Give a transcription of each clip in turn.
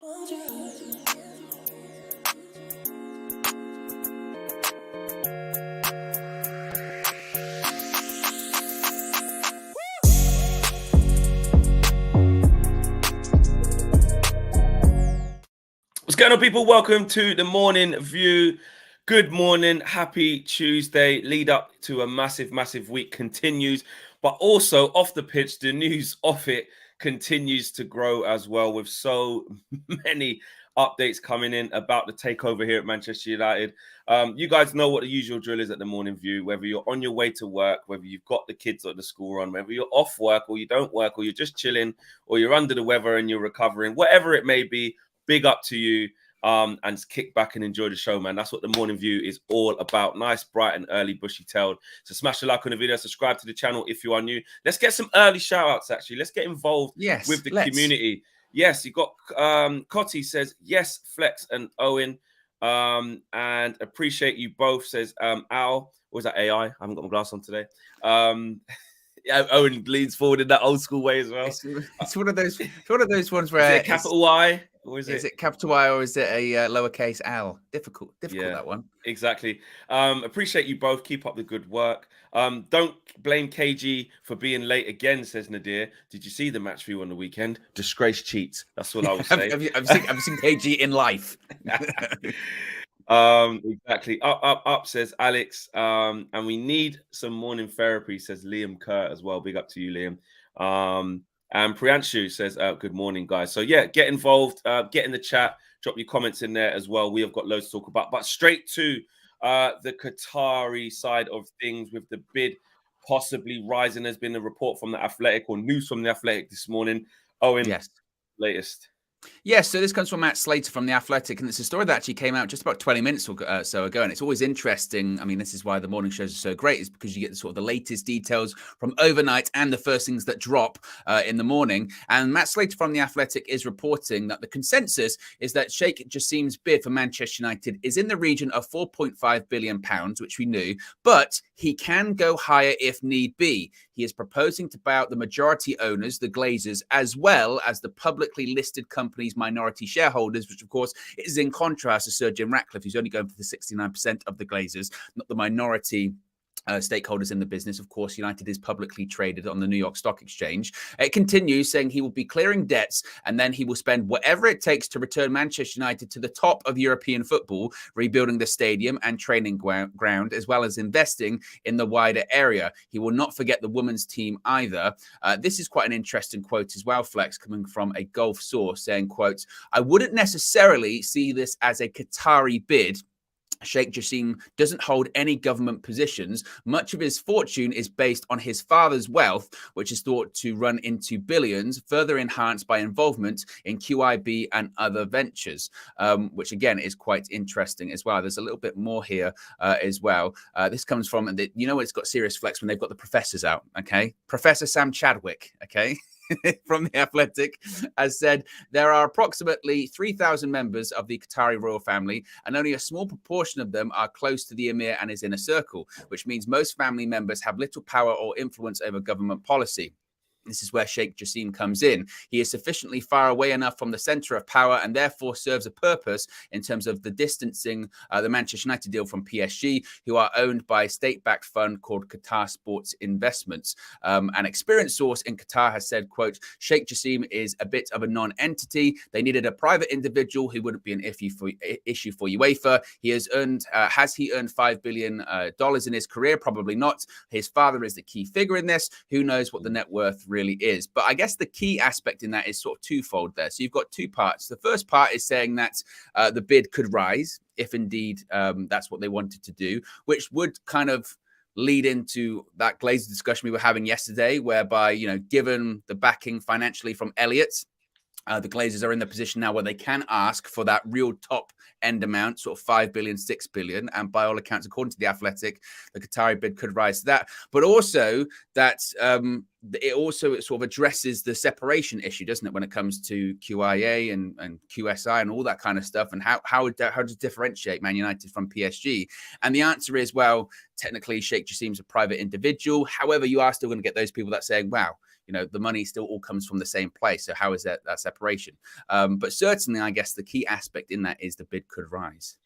What's going on, people? Welcome to the Morning View. Good morning. Happy Tuesday. Lead up to a massive week continues, but also off the pitch, the news off it continues to grow as well, with so many updates coming in about the takeover here at Manchester United. You guys know what the usual drill is at the Morning View, whether you're on your way to work, whether you've got the kids at the school run, whether you're off work or you don't work, or you're just chilling, or you're under the weather and you're recovering, whatever it may be. Big up to you, and kick back and enjoy the show, man. That's what the Morning View is all about. Nice, bright and early, bushy-tailed. So smash a like on the video, subscribe to the channel if you are new. Let's get some early shout-outs, actually. Let's get involved with the community. Yes, you got Qatari says, yes, Flex and Owen. And appreciate you both, says Al. Or was that AI? I haven't got my glass on today. Owen leans forward in that old school way as well. It's one of those ones where is it capital Y, or is it capital Y, or is it a lowercase L? Difficult that one. Exactly. Appreciate you both. Keep up the good work. Don't blame KG for being late again, says Nadir. Did you see the match view on the weekend? Disgrace cheats. That's what I would say. I've seen KG in life. Exactly. Up, says Alex. And we need some morning therapy, says Liam Kerr as well. Big up to you, Liam. And Priyanshu says, good morning, guys. So yeah, get involved, get in the chat, drop your comments in there as well. We have got loads to talk about, but straight to the Qatari side of things, with the bid possibly rising. There's been a report from the Athletic, or news from the Athletic this morning. Owen, yes, latest. Yes, so this comes from Matt Slater from The Athletic, and it's a story that actually came out just about 20 minutes or so ago, and it's always interesting. I mean, this is why the morning shows are so great, is because you get the sort of the latest details from overnight and the first things that drop in the morning. And Matt Slater from The Athletic is reporting that the consensus is that Sheikh Jassim's bid for Manchester United is in the region of £4.5 billion, which we knew, but he can go higher if need be. He is proposing to buy out the majority owners, the Glazers, as well as the publicly listed company's minority shareholders, which, of course, is in contrast to Sir Jim Ratcliffe, who's only going for the 69% of the Glazers, not the minority stakeholders in the business. Of course, United is publicly traded on the New York Stock Exchange. It continues saying he will be clearing debts, and then he will spend whatever it takes to return Manchester United to the top of European football, rebuilding the stadium and training ground, as well as investing in the wider area. He will not forget the women's team either. This is quite an interesting quote as well, Flex, coming from a Gulf source, saying, quote, "I wouldn't necessarily see this as a Qatari bid. Sheikh Jassim doesn't hold any government positions. Much of his fortune is based on his father's wealth, which is thought to run into billions, further enhanced by involvement in QIB and other ventures," which again is quite interesting as well. There's a little bit more here as well. This comes from, it's got serious Flex when they've got the professors out, okay? Professor Sam Chadwick, okay? From The Athletic, has said there are approximately 3,000 members of the Qatari royal family, and only a small proportion of them are close to the emir and his inner circle, which means most family members have little power or influence over government policy. This is where Sheikh Jassim comes in. He is sufficiently far away enough from the centre of power, and therefore serves a purpose in terms of the distancing the Manchester United deal from PSG, who are owned by a state-backed fund called Qatar Sports Investments. An experienced source in Qatar has said, quote, "Sheikh Jassim is a bit of a non-entity. They needed a private individual who wouldn't be an issue for UEFA. He has earned, has he earned $5 billion in his career? Probably not. His father is the key figure in this. Who knows what the net worth really is?" But I guess the key aspect in that is sort of twofold there. So you've got two parts. The first part is saying that the bid could rise if indeed that's what they wanted to do, which would kind of lead into that Glazer discussion we were having yesterday, whereby, given the backing financially from Elliott, the Glazers are in the position now where they can ask for that real top end amount, sort of 5 billion, 6 billion. And by all accounts, according to The Athletic, the Qatari bid could rise to that. But also that it also sort of addresses the separation issue, doesn't it, when it comes to QIA and QSI and all that kind of stuff, and how to differentiate Man United from PSG? And the answer is, well, technically Sheikh Jassim's a private individual. However, you are still going to get those people that saying, wow, the money still all comes from the same place. So how is that separation? But certainly, I guess the key aspect in that is the bid could rise.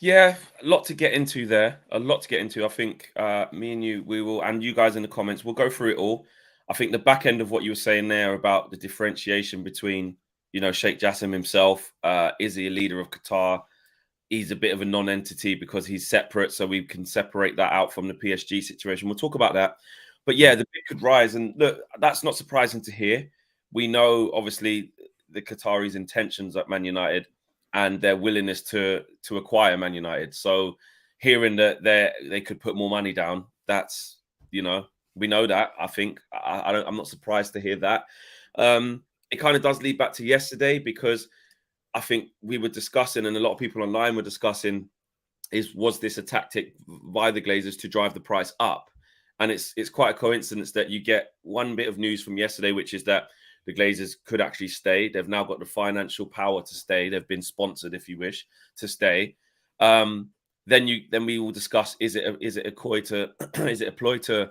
Yeah, a lot to get into there. A lot to get into. I think me and you, we will, and you guys in the comments, we'll go through it all. I think the back end of what you were saying there about the differentiation between, Sheikh Jassim himself, is he a leader of Qatar? He's a bit of a non-entity because he's separate, so we can separate that out from the PSG situation. We'll talk about that. But yeah, the bid could rise. And look, that's not surprising to hear. We know, obviously, the Qataris' intentions at Man United and their willingness to acquire Man United. So hearing that they could put more money down, that's, we know that. I think I'm not surprised to hear that. It kind of does lead back to yesterday, because I think we were discussing, and a lot of people online were discussing, was this a tactic by the Glazers to drive the price up? And it's quite a coincidence that you get one bit of news from yesterday, which is that the Glazers could actually stay. They've now got the financial power to stay. They've been sponsored, if you wish, to stay. Then we will discuss: is it a ploy to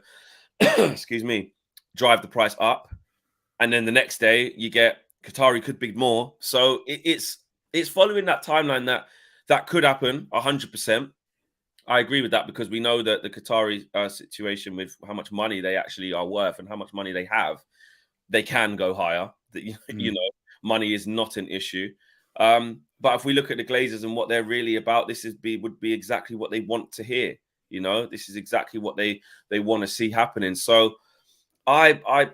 excuse me, drive the price up? And then the next day you get Qatari could bid more. So it's following that timeline that could happen 100%. I agree with that, because we know that the Qatari situation with how much money they actually are worth and how much money they have, they can go higher. Money is not an issue. But if we look at the Glazers and what they're really about, would be exactly what they want to hear. This is exactly what they want to see happening. So I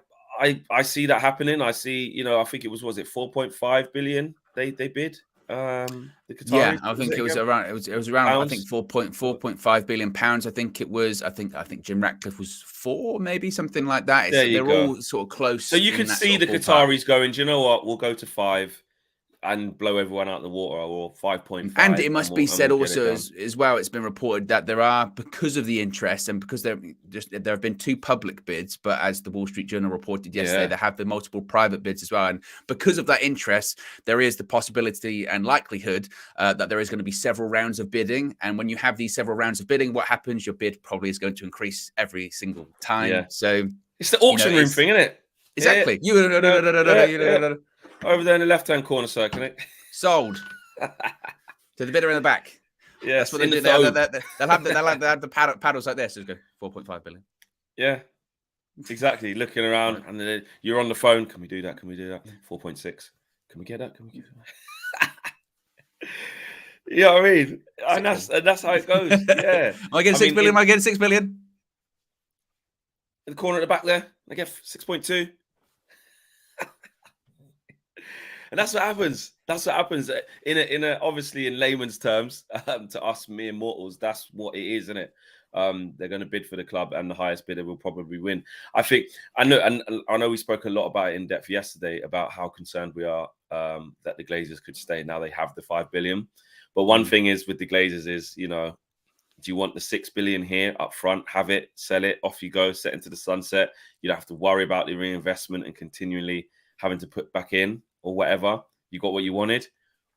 see that happening. I see, I think it was it 4.5 billion they bid. The Qataris, yeah, I think it was around. It was around. Pounds? I think 4.5 billion pounds. I think it was. I think Jim Ratcliffe was 4, maybe something like that. They're all sort of close. So you could see the Qataris going, do you know what? We'll go to 5 and blow everyone out of the water, or 5.5. And it must be said also as well, it's been reported that there are, because of the interest and because there have been 2 public bids, but as the Wall Street Journal reported yesterday, there have been multiple private bids as well. And because of that interest, there is the possibility and likelihood that there is going to be several rounds of bidding. And when you have these several rounds of bidding, what happens? Your bid probably is going to increase every single time. Yeah. So it's the auction room thing, isn't it? Exactly. Over there in the left-hand corner, sir, can it? Sold. To the bidder in the back. Yes, that's what they do. They'll have the paddles like this. So go 4.5 billion. Yeah, exactly. Looking around, and then you're on the phone. Can we do that? Can we do that? 4.6. Can we get that? Can we get that? You know what I mean? And that's how it goes. Yeah. Am I getting 6 billion? Am I getting 6 billion? In the corner at the back there, I get 6.2. And that's what happens. That's what happens in a obviously in layman's terms, to us mere mortals. That's what it is, isn't it? They're going to bid for the club, and the highest bidder will probably win. I think I know we spoke a lot about it in depth yesterday about how concerned we are that the Glazers could stay. Now they have the 5 billion, but one thing is with the Glazers is, do you want the 6 billion here up front? Have it, sell it, off you go, set into the sunset. You don't have to worry about the reinvestment and continually having to put back in, or whatever. You got what you wanted?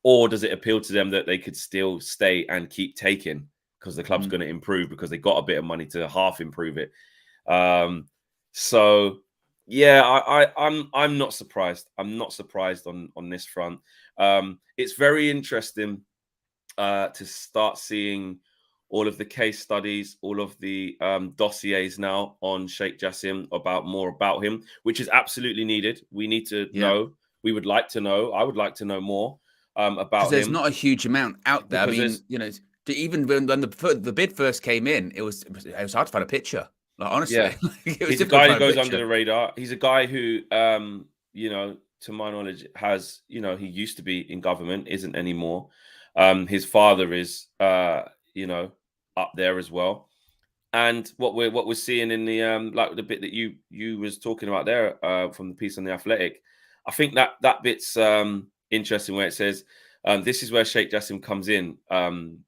Or does it appeal to them that they could still stay and keep taking because the club's going to improve because they got a bit of money to half improve it? So yeah, I'm not surprised. I'm not surprised on this front. It's very interesting to start seeing all of the case studies, all of the dossiers now on Sheikh Jassim more about him, which is absolutely needed. We need to know. We would like to know. I would like to know more about him. There's not a huge amount out there. Because I mean, even when the bid first came in, it was hard to find a picture. Like, honestly, he's a guy who goes under the radar. He's a guy who, to my knowledge, has, he used to be in government, isn't anymore. His father is, up there as well. And what we're seeing in the like the bit that you was talking about there from the piece on the Athletic, I think that bit's interesting, where it says this is where Sheikh Jassim comes in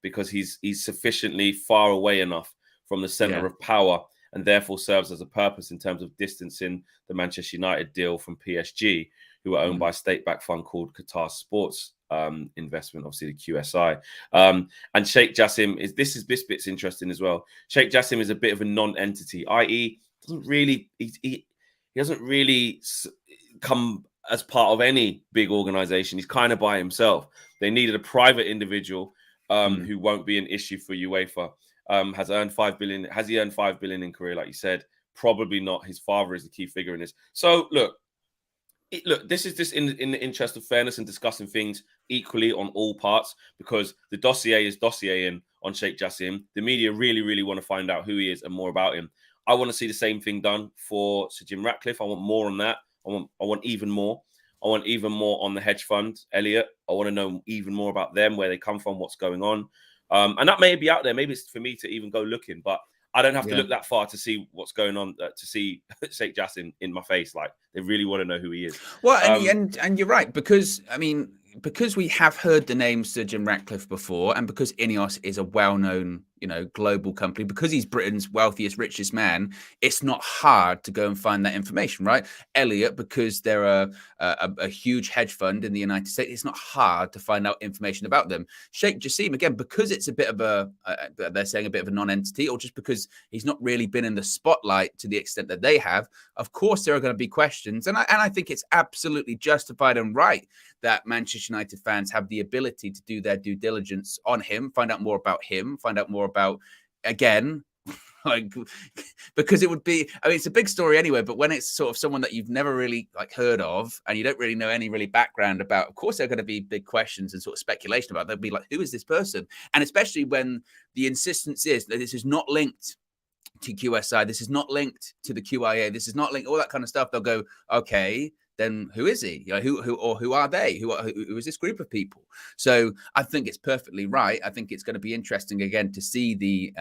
because he's sufficiently far away enough from the center of power and therefore serves as a purpose in terms of distancing the Manchester United deal from PSG, who are owned by a state-backed fund called Qatar Sports Investment, obviously the QSI. And Sheikh Jassim this bit's interesting as well. Sheikh Jassim is a bit of a non-entity, i.e., he doesn't really come as part of any big organization. He's kind of by himself. They needed a private individual who won't be an issue for UEFA. Has earned 5 billion. Has he earned 5 billion in career? Like you said, probably not. His father is the key figure in this. So look, this is just in the interest of fairness and discussing things equally on all parts, because the dossier is dossieing on Sheikh Jassim. The media really, really want to find out who he is and more about him. I want to see the same thing done for Sir Jim Ratcliffe. I want more on that. I want even more. I want even more on the hedge fund, Elliot. I want to know even more about them, where they come from, what's going on. And that may be out there. Maybe it's for me to even go looking, but I don't have to look that far to see what's going on, to see Sheikh Jassim in my face. Like, they really want to know who he is. Well, and you're right, because, I mean, because we have heard the name Sir Jim Ratcliffe before, and because Ineos is a well-known, global company, because he's Britain's wealthiest, richest man, it's not hard to go and find that information, right? Elliot, because they're a huge hedge fund in the United States, it's not hard to find out information about them. Sheikh Jassim, again, because it's a bit of they're saying a bit of a non-entity, or just because he's not really been in the spotlight to the extent that they have, of course there are going to be questions. And I think it's absolutely justified and right that Manchester United fans have the ability to do their due diligence on him, find out more about him, find out more about, again, like, because it would be, I mean, it's a big story anyway, but when it's sort of someone that you've never really heard of, and you don't really know any really background about, of course there are going to be big questions and sort of speculation about. They'll be like, who is this person? And especially when the insistence is that this is not linked to QSI, this is not linked to the QIA, this is not linked, all that kind of stuff. They'll go, okay, then who is he? Who are they? Who is this group of people? So I think it's perfectly right. I think it's going to be interesting again to see the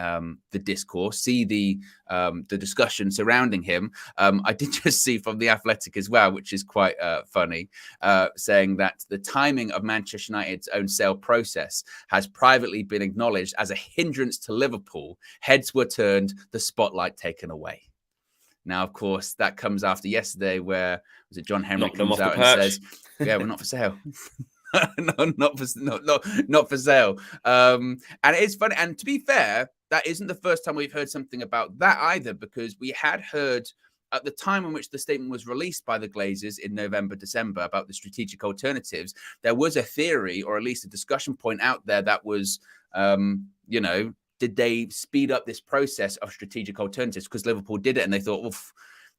discourse, see the discussion surrounding him. I did just see from The Athletic as well, which is quite funny, saying that the timing of Manchester United's own sale process has privately been acknowledged as a hindrance to Liverpool. Heads were turned, the spotlight taken away. Now, of course, that comes after yesterday, where was it John Henry comes out and says, "Yeah, we're not for sale." Not for sale. And it's funny. And to be fair, that isn't the first time we've heard something about that either, because we had heard at the time in which the statement was released by the Glazers in November, December about the strategic alternatives. There was a theory, or at least a discussion point out there, that was, did they speed up this process of strategic alternatives because Liverpool did it, and they thought,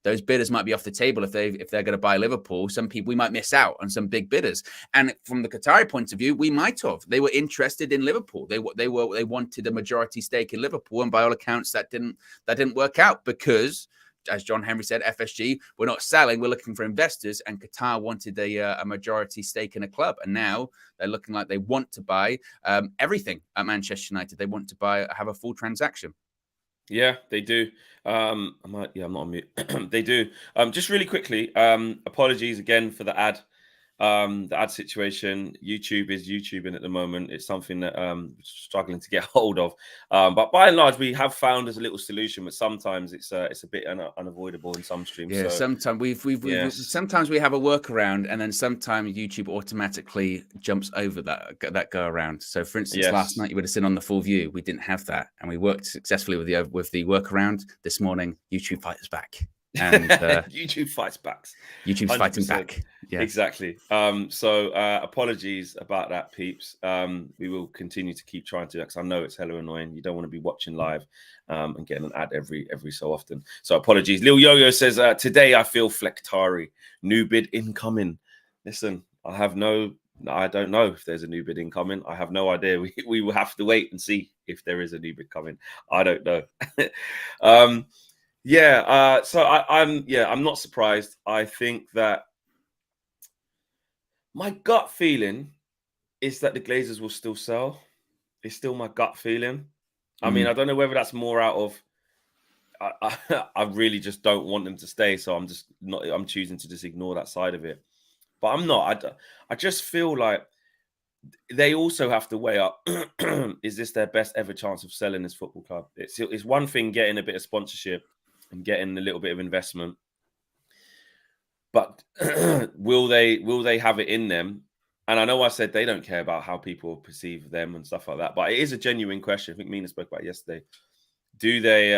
those bidders might be off the table if they're going to buy Liverpool. Some people, we might miss out on some big bidders. And from the Qatari point of view, we might have. They were interested in Liverpool. They wanted a majority stake in Liverpool, and by all accounts, that didn't work out because, as John Henry said, FSG, we're not selling, we're looking for investors, and Qatar wanted a majority stake in a club, and now they're looking like they want to buy everything at Manchester United. They want to have a full transaction. Yeah, they do. I'm not on mute. They do. Just really quickly, apologies again for the ad situation. YouTube is YouTubing at the moment. It's something that struggling to get hold of. But by and large, we have found as a little solution, but sometimes it's a bit unavoidable in some streams. Yeah, so, sometimes sometimes we have a workaround, and then sometimes YouTube automatically jumps over that go around. So, for instance, last night you would have seen on the full view, we didn't have that, and we worked successfully with the workaround. This morning, YouTube fights back. And YouTube fights back. YouTube's 100%. Fighting back. Yeah, exactly. So apologies about that, peeps. We will continue to keep trying to, because I know it's hella annoying. You don't want to be watching live and getting an ad every so often. So apologies. Lil Yo-Yo says, today I feel Flektari. New bid incoming. Listen, I don't know if there's a new bid incoming. I have no idea. We will have to wait and see if there is a new bid coming. I don't know. So I'm not surprised. I think that my gut feeling is that the Glazers will still sell. It's still my gut feeling. I mean, I don't know whether that's more out of I really just don't want them to stay, so I'm choosing to just ignore that side of it. But I'm not. I just feel like they also have to weigh up, is this their best ever chance of selling this football club? It's one thing getting a bit of sponsorship and getting a little bit of investment. But will they have it in them? And I know I said they don't care about how people perceive them and stuff like that, but it is a genuine question. I think Mina spoke about it yesterday. Do they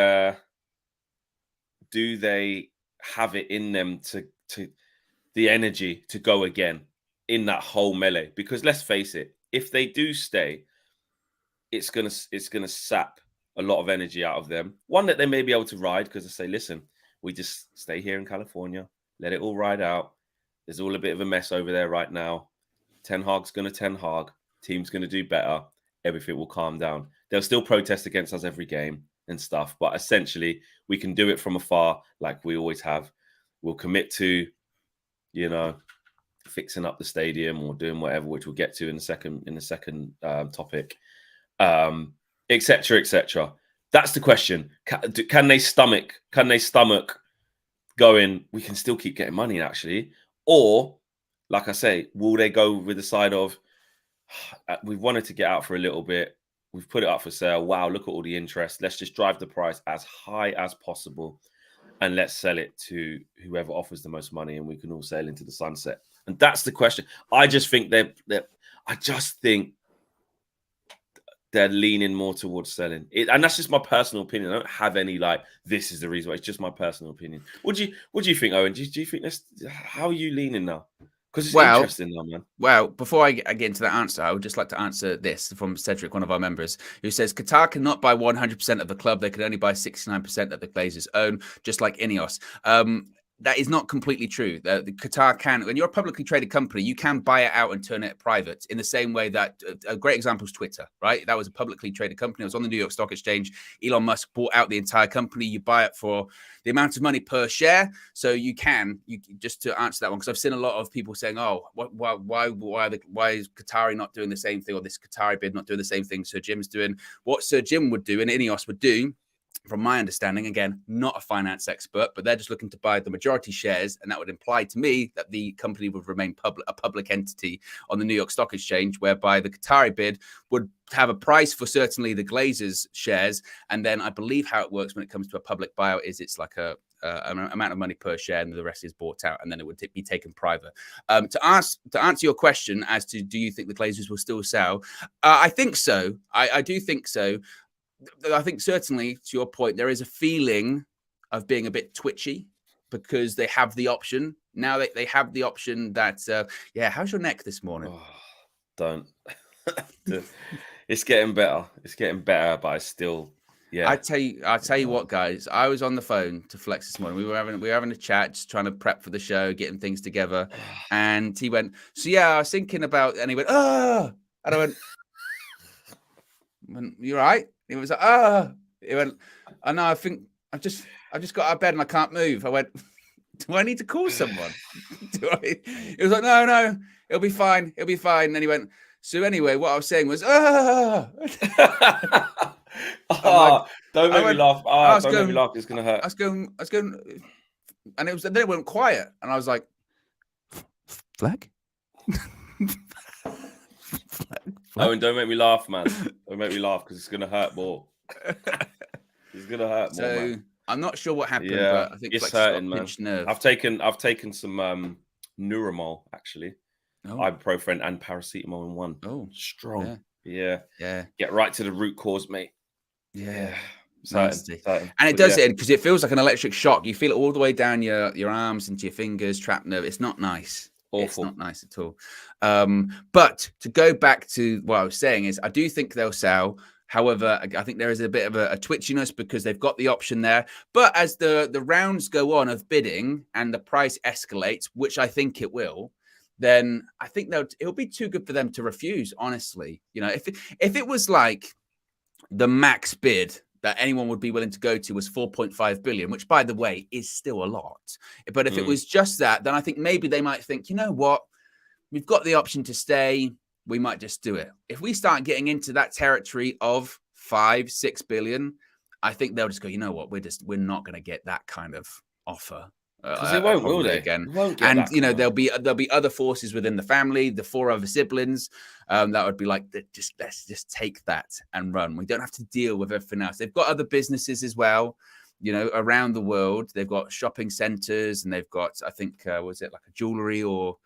have it in them to the energy to go again in that whole melee? Because let's face it, if they do stay, it's gonna sap a lot of energy out of them. One that they may be able to ride, because they say, listen, we just stay here in California, let it all ride out. There's all a bit of a mess over there right now. Ten Hag's gonna Ten Hag. Team's gonna do better. Everything will calm down. They'll still protest against us every game and stuff, but essentially we can do it from afar, like we always have. We'll commit to, fixing up the stadium or doing whatever, which we'll get to in the second topic, etc., etc. That's the question. Can they stomach going, we can still keep getting money actually? Or, like I say, will they go with the side of, we've wanted to get out for a little bit, we've put it up for sale, wow, look at all the interest, let's just drive the price as high as possible and let's sell it to whoever offers the most money and we can all sail into the sunset. And that's the question. I just think they're leaning more towards selling it, and that's just my personal opinion. I don't have any this is the reason why. It's just my personal opinion. What do you think, Owen? Do you think this? How are you leaning now? Because it's interesting now, man. Well, before I get into that answer, I would just like to answer this from Cedric, one of our members, who says Qatar cannot buy 100% of the club. They can only buy 69% that the Glazers own, just like Ineos. That is not completely true. The Qatar can, when you're a publicly traded company, you can buy it out and turn it private in the same way that a great example is Twitter, right? That was a publicly traded company. It was on the New York Stock Exchange. Elon Musk bought out the entire company. You buy it for the amount of money per share. So you just to answer that one, because I've seen a lot of people saying, oh, why is Qatari not doing the same thing, or this Qatari bid not doing the same thing Sir Jim's doing? What Sir Jim would do and Ineos would do, from my understanding, again, not a finance expert, but they're just looking to buy the majority shares. And that would imply to me that the company would remain a public entity on the New York Stock Exchange, whereby the Qatari bid would have a price for certainly the Glazers shares. And then I believe how it works when it comes to a public buyout is it's like an amount of money per share and the rest is bought out and then it would be taken private. To answer your question as to do you think the Glazers will still sell? I think so. I do think so. I think certainly, to your point, there is a feeling of being a bit twitchy because they have the option. Now they have the option that, how's your neck this morning? Oh, don't. It's getting better. It's getting better, but I still, yeah. I'll tell you what, guys. I was on the phone to Flex this morning. We were having a chat, just trying to prep for the show, getting things together. And he went, so yeah, I was thinking about, and he went, and I went, you're right. He was like, He went, I know, I think I've just got out of bed and I can't move. I went, do I need to call someone? He was like, no, it'll be fine. It'll be fine. And then he went, so anyway, what I was saying was, don't make me laugh. Don't make me laugh. It's going to hurt. I was going, and then it went quiet. And I was like, Flag? Owen, don't make me laugh, man. Don't make me laugh because it's going to hurt more. It's going to hurt more, man. I'm not sure what happened, but I think it's hurting, man. Nerve. I've taken some Neuramol, actually. Ibuprofen and paracetamol in one. Oh, strong. Yeah. Get right to the root cause, mate. Yeah. Certain. And it does it because it feels like an electric shock. You feel it all the way down your arms into your fingers, trapped nerve. It's not nice. Awful. It's not nice at all. But to go back to what I was saying is I do think they'll sell. However, I think there is a bit of a twitchiness because they've got the option there. But as the rounds go on of bidding and the price escalates, which I think it will, then I think it'll be too good for them to refuse, honestly. If it was like the max bid that anyone would be willing to go to was 4.5 billion, which, by the way, is still a lot. But if it was just that, then I think maybe they might think, you know what, we've got the option to stay. We might just do it. If we start getting into that territory of 5-6 billion, I think they'll just go, you know what, we're not going to get that kind of offer. Because they won't, will they? Again. And there'll be other forces within the family, the 4 other siblings, that would be like, let's just take that and run. We don't have to deal with everything else. They've got other businesses as well. around the world. They've got shopping centers, and they've got, I think, was it like a jewelry or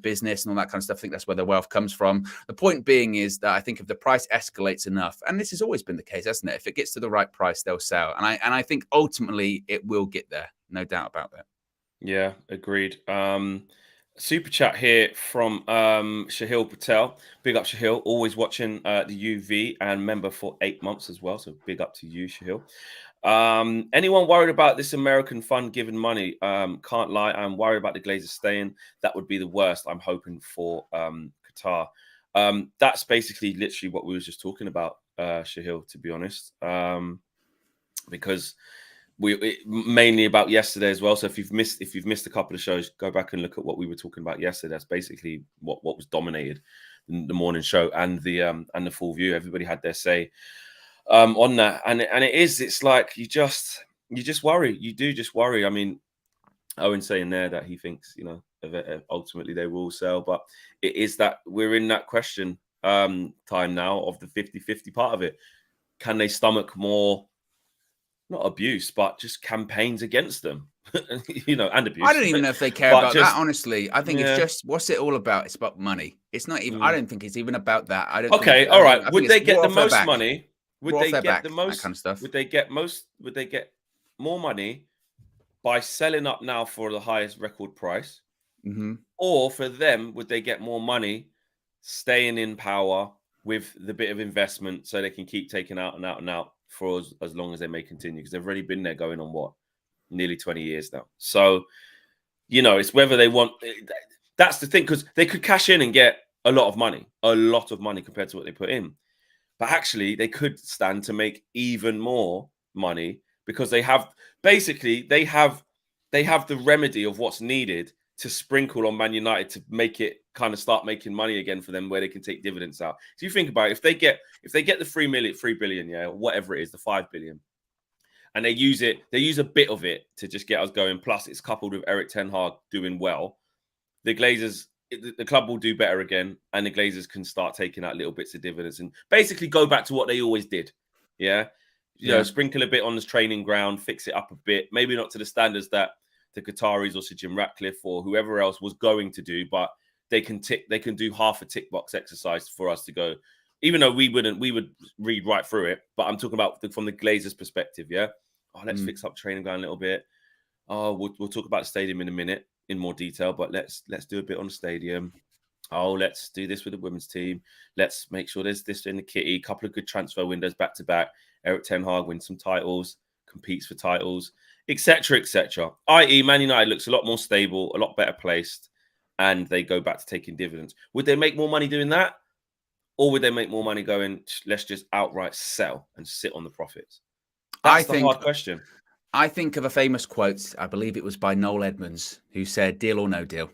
business and all that kind of stuff. I think that's where their wealth comes from. The point being is that I think if the price escalates enough, and this has always been the case, hasn't it? If it gets to the right price, they'll sell. And I think ultimately it will get there. No doubt about that. Yeah, agreed. Super chat here from Shahil Patel. Big up Shahil, always watching the UV and member for 8 months as well. So big up to you, Shahil. Anyone worried about this American fund giving money? Can't lie, I'm worried about the Glazers staying. That would be the worst. I'm hoping for Qatar. That's basically literally what we were just talking about, Shahil, to be honest. Because mainly about yesterday as well. So if you've missed a couple of shows, go back and look at what we were talking about yesterday. That's basically what was dominated in the morning show and the full view. Everybody had their say on that, and it's like you just worry. You do just worry. I mean, Owen saying there that he thinks ultimately they will sell, but it is that we're in that question time now of the 50-50 part of it. Can they stomach more? Not abuse, but just campaigns against them, and abuse. I don't even know if they care about that, honestly. I think it's just, what's it all about? It's about money. It's not even, I don't think it's even about that. I don't Okay, all right. Would they get the most money? Would they get the most, that kind of stuff? Would they get more money by selling up now for the highest record price? Mm-hmm. Or for them, would they get more money staying in power with the bit of investment so they can keep taking out and out and out for as long as they may continue? Because they've already been there going on nearly 20 years now. So, it's whether they want. That's the thing, because they could cash in and get a lot of money compared to what they put in. But actually, they could stand to make even more money because they have the remedy of what's needed to sprinkle on Man United to make it kind of start making money again for them, where they can take dividends out. So you think about it, if they get the 3 billion, or whatever it is, the 5 billion, and they use a bit of it to just get us going. Plus, it's coupled with Erik ten Hag doing well. The Glazers, the club will do better again, and the Glazers can start taking out little bits of dividends and basically go back to what they always did. Yeah, sprinkle a bit on this training ground, fix it up a bit, maybe not to the standards that the Qataris or Sir Jim Ratcliffe or whoever else was going to do, but they can do half a tick box exercise for us to go, even though we would read right through it. But I'm talking about from the Glazers' perspective. Yeah. Oh, let's fix up training ground a little bit. Oh, we'll talk about the stadium in a minute in more detail, but let's do a bit on the stadium. Oh, let's do this with the women's team. Let's make sure there's this in the kitty. A couple of good transfer windows back to back. Erik ten Hag wins some titles, competes for titles, etc., etc. I.e., Man United looks a lot more stable, a lot better placed, and they go back to taking dividends. Would they make more money doing that? Or would they make more money going, let's just outright sell and sit on the profits? That's the hard question. I think of a famous quote, I believe it was by Noel Edmonds, who said, deal or no deal.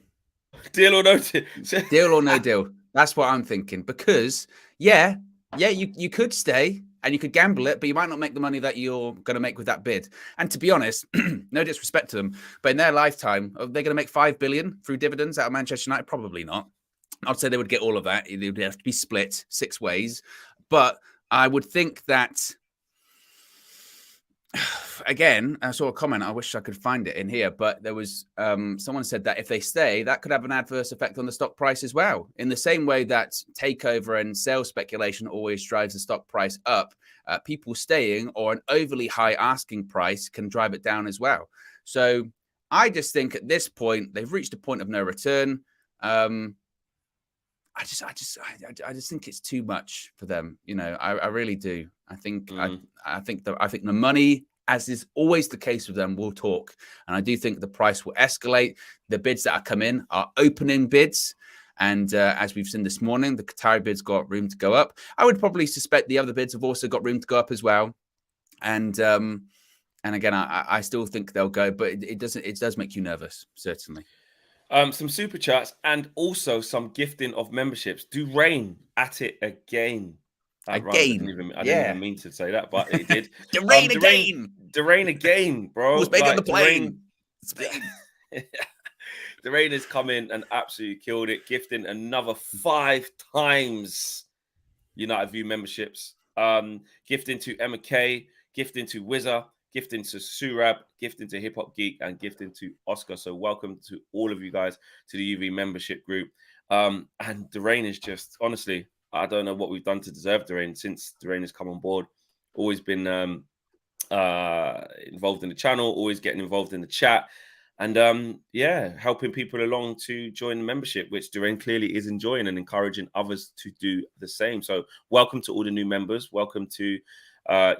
Deal or no deal. Deal or no deal. That's what I'm thinking. Because, you could stay and you could gamble it, but you might not make the money that you're going to make with that bid. And to be honest, no disrespect to them, but in their lifetime, are they going to make 5 billion through dividends out of Manchester United? Probably not. I'd say they would get all of that. It would have to be split 6 ways. But I would think that, again, I saw a comment. I wish I could find it in here, but there was someone said that if they stay, that could have an adverse effect on the stock price as well. In the same way that takeover and sales speculation always drives the stock price up, people staying or an overly high asking price can drive it down as well. So I just think at this point they've reached a point of no return. I just think it's too much for them. I really do. I think the money, as is always the case with them, will talk. And I do think the price will escalate. The bids that are come in are opening bids. And as we've seen this morning, the Qatari bids got room to go up. I would probably suspect the other bids have also got room to go up as well. And again, I still think they'll go, but it does make you nervous, certainly. Some super chats and also some gifting of memberships. Durain at it again. I didn't even mean to say that, but it did. Durain again, bro. Who's making the plane? Durain has come in and absolutely killed it, gifting another 5 times United View memberships. Gifting to Emma K, gifting to Wizza, gifting to Surab, gifting to Hip Hop Geek, and gifting to Oscar. So welcome to all of you guys to the UV membership group. And Durain is just, honestly, I don't know what we've done to deserve Durain since Durain has come on board. Always been involved in the channel, always getting involved in the chat. And helping people along to join the membership, which Durain clearly is enjoying and encouraging others to do the same. So welcome to all the new members. Welcome to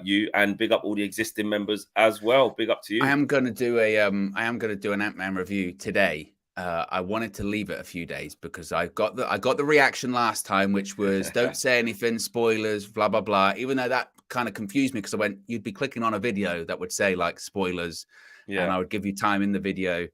you, and big up all the existing members as well. Big up to you. I am going to do an Ant-Man review today. I wanted to leave it a few days because I got the reaction last time, which was don't say anything, spoilers, blah blah blah. Even though that kind of confused me because I went, you'd be clicking on a video that would say like spoilers. And I would give you time in the video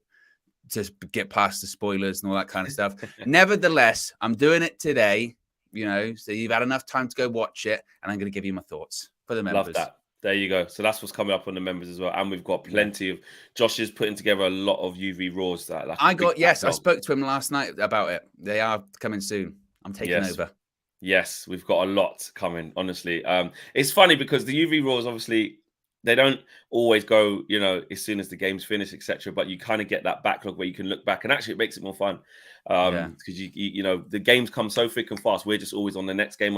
to get past the spoilers and all that kind of stuff. Nevertheless, I'm doing it today, so you've had enough time to go watch it, and I'm going to give you my thoughts for the members. Love that. There you go. So that's what's coming up on the members as well. And we've got plenty of Josh is putting together a lot of UV Raws. I spoke to him last night about it. They are coming soon. I'm taking over. Yes, we've got a lot coming, honestly. It's funny because the UV Raws, obviously, they don't always go, as soon as the game's finished, etc. But you kind of get that backlog where you can look back, and actually it makes it more fun because the games come so thick and fast. We're just always on the next game.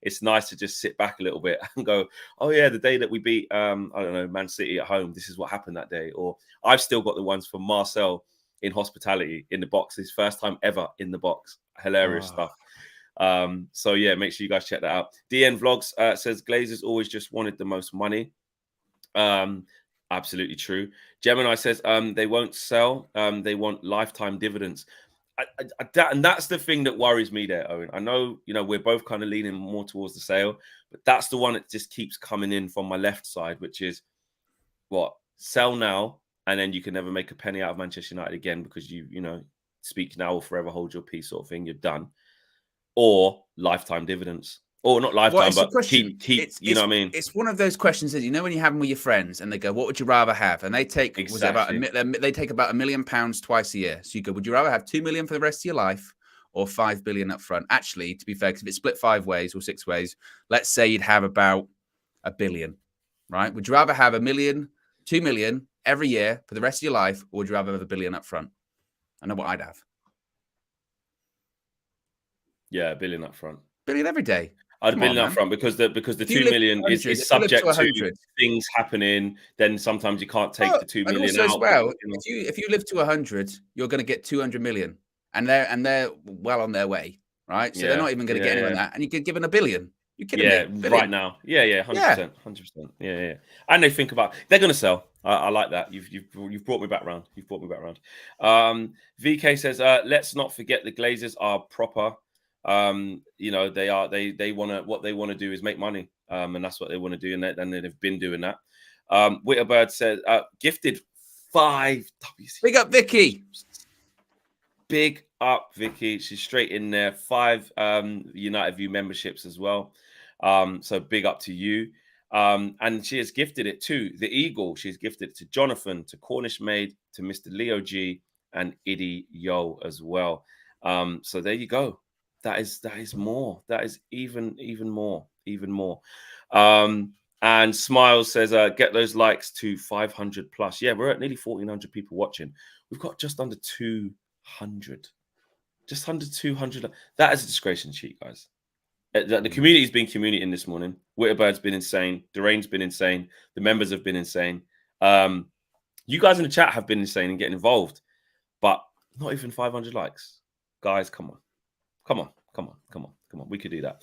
It's nice to just sit back a little bit and go, oh yeah, the day that we beat, I don't know, Man City at home, this is what happened that day. Or I've still got the ones from Marcel in hospitality in the box. His first time ever in the box. Hilarious stuff. So yeah, make sure you guys check that out. DN Vlogs says Glazers always just wanted the most money. Absolutely true. Gemini says they won't sell. They want lifetime dividends. And that's the thing that worries me there, Owen. I know, we're both kind of leaning more towards the sale, but that's the one that just keeps coming in from my left side, which is what? Sell now, and then you can never make a penny out of Manchester United again because you speak now or forever hold your peace sort of thing. You're done. Or lifetime dividends. Or not lifetime, but keep what I mean? It's one of those questions that, when you have them with your friends and they go, what would you rather have? And they take they take about £1 million twice a year. So you go, would you rather have 2 million for the rest of your life or 5 billion up front? Actually, to be fair, because if it's split 5 ways or 6 ways, let's say you'd have about £1 billion, right? Would you rather have 1 million, 2 million every year for the rest of your life, or would you rather have £1 billion up front? I know what I'd have. Yeah, $1 billion up front. $1 billion every day. I'd have been up front because the 2 million is subject to things happening. Then sometimes you can't take the 2 million out. As well, if you live to 100, you're going to get 200 million, and they're well on their way, right? So they're not even going to get anyone that, and you get given $1 billion. You're kidding me? Right now, 100%. Yeah. And they think about they're going to sell. I like that. You've brought me back round. VK says, let's not forget the Glazers are proper. They want to, what they want to do is make money. And that's what they want to do. And they've been doing that. Witterbird says, gifted 5 WC. Big up, Vicky. Big up, Vicky. She's straight in there. 5 United View memberships as well. So big up to you. And she has gifted it to the Eagle. She's gifted it to Jonathan, to Cornish Maid, to Mr. Leo G, and Iddy Yo as well. So there you go. That is more. That is even more. And Smiles says, get those likes to 500 plus. Yeah, we're at nearly 1,400 people watching. We've got just under 200. Just under 200. That is a disgrace sheet, guys. The community's been communitying this morning. Witterbird's been insane. Durain's been insane. The members have been insane. You guys in the chat have been insane and getting involved. But not even 500 likes. Guys, come on. Come on. We could do that.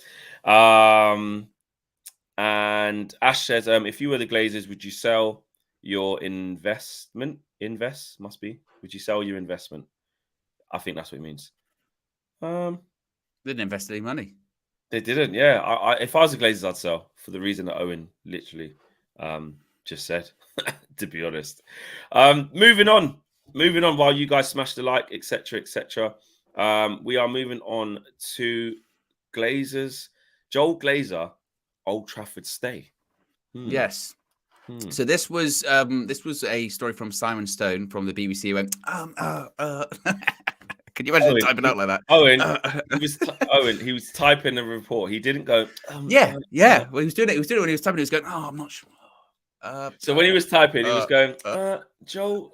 And Ash says, if you were the Glazers, would you sell your investment? Would you sell your investment? I think that's what it means. Didn't invest any money. They didn't, yeah. If I was the Glazers, I'd sell for the reason that Owen literally just said, to be honest. Moving on while you guys smash the like, etc. We are moving on to Glazers. Joel Glazer, Old Trafford stay. Yes. So this was a story from Simon Stone from the BBC. He went, Can you imagine typing out like that? Owen, he was typing a report. He didn't go. Yeah. Well, he was doing it. He was typing. He was going, I'm not sure. So when he was typing, he was going, Joel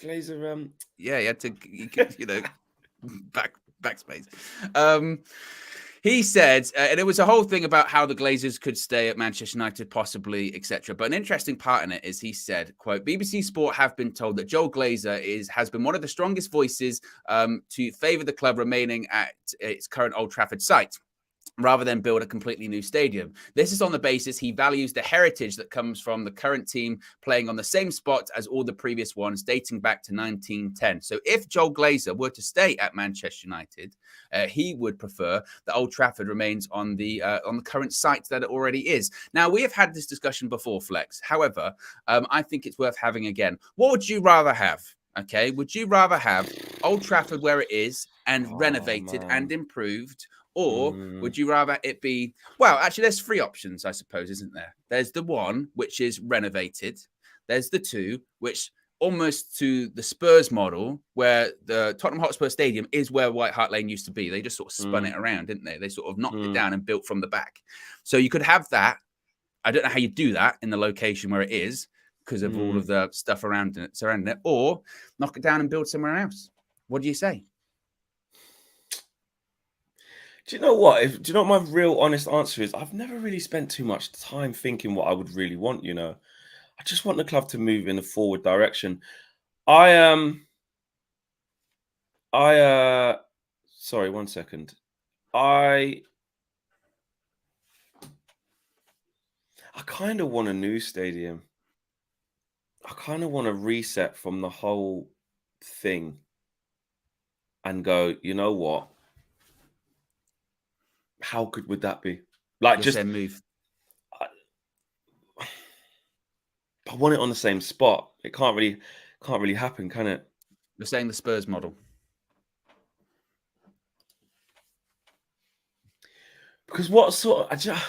Glazer. Yeah, he had to, backspace. He said, and it was a whole thing about how the Glazers could stay at Manchester United, possibly, etc. But an interesting part in it is he said, quote, BBC Sport have been told that Joel Glazer has been one of the strongest voices to favour the club remaining at its current Old Trafford site, rather than build a completely new stadium. This is on the basis he values the heritage that comes from the current team playing on the same spot as all the previous ones, dating back to 1910. So if Joel Glazer were to stay at Manchester United, he would prefer that Old Trafford remains on the current site that it already is. Now, we have had this discussion before, Flex. However, I think it's worth having again. What would you rather have? Okay, would you rather have Old Trafford where it is and renovated and improved? Or would you rather it be, well, actually, there's 3 options, I suppose, isn't there? There's the one, which is renovated. There's the 2, which almost to the Spurs model, where the Tottenham Hotspur Stadium is where White Hart Lane used to be. They just sort of spun it around, didn't they? They sort of knocked it down and built from the back. So you could have that. I don't know how you do that in the location where it is because of all of the stuff around it, surrounding it, or knock it down and build somewhere else. What do you say? Do you know what? Do you know what my real honest answer is? I've never really spent too much time thinking what I would really want, I just want the club to move in a forward direction. Sorry, 1 second. I kind of want a new stadium. I kind of want to reset from the whole thing and go, you know what? How good would that be? Like, You're just saying move. I want it on the same spot. It can't really happen, can it? You're saying the Spurs model. Because what sort of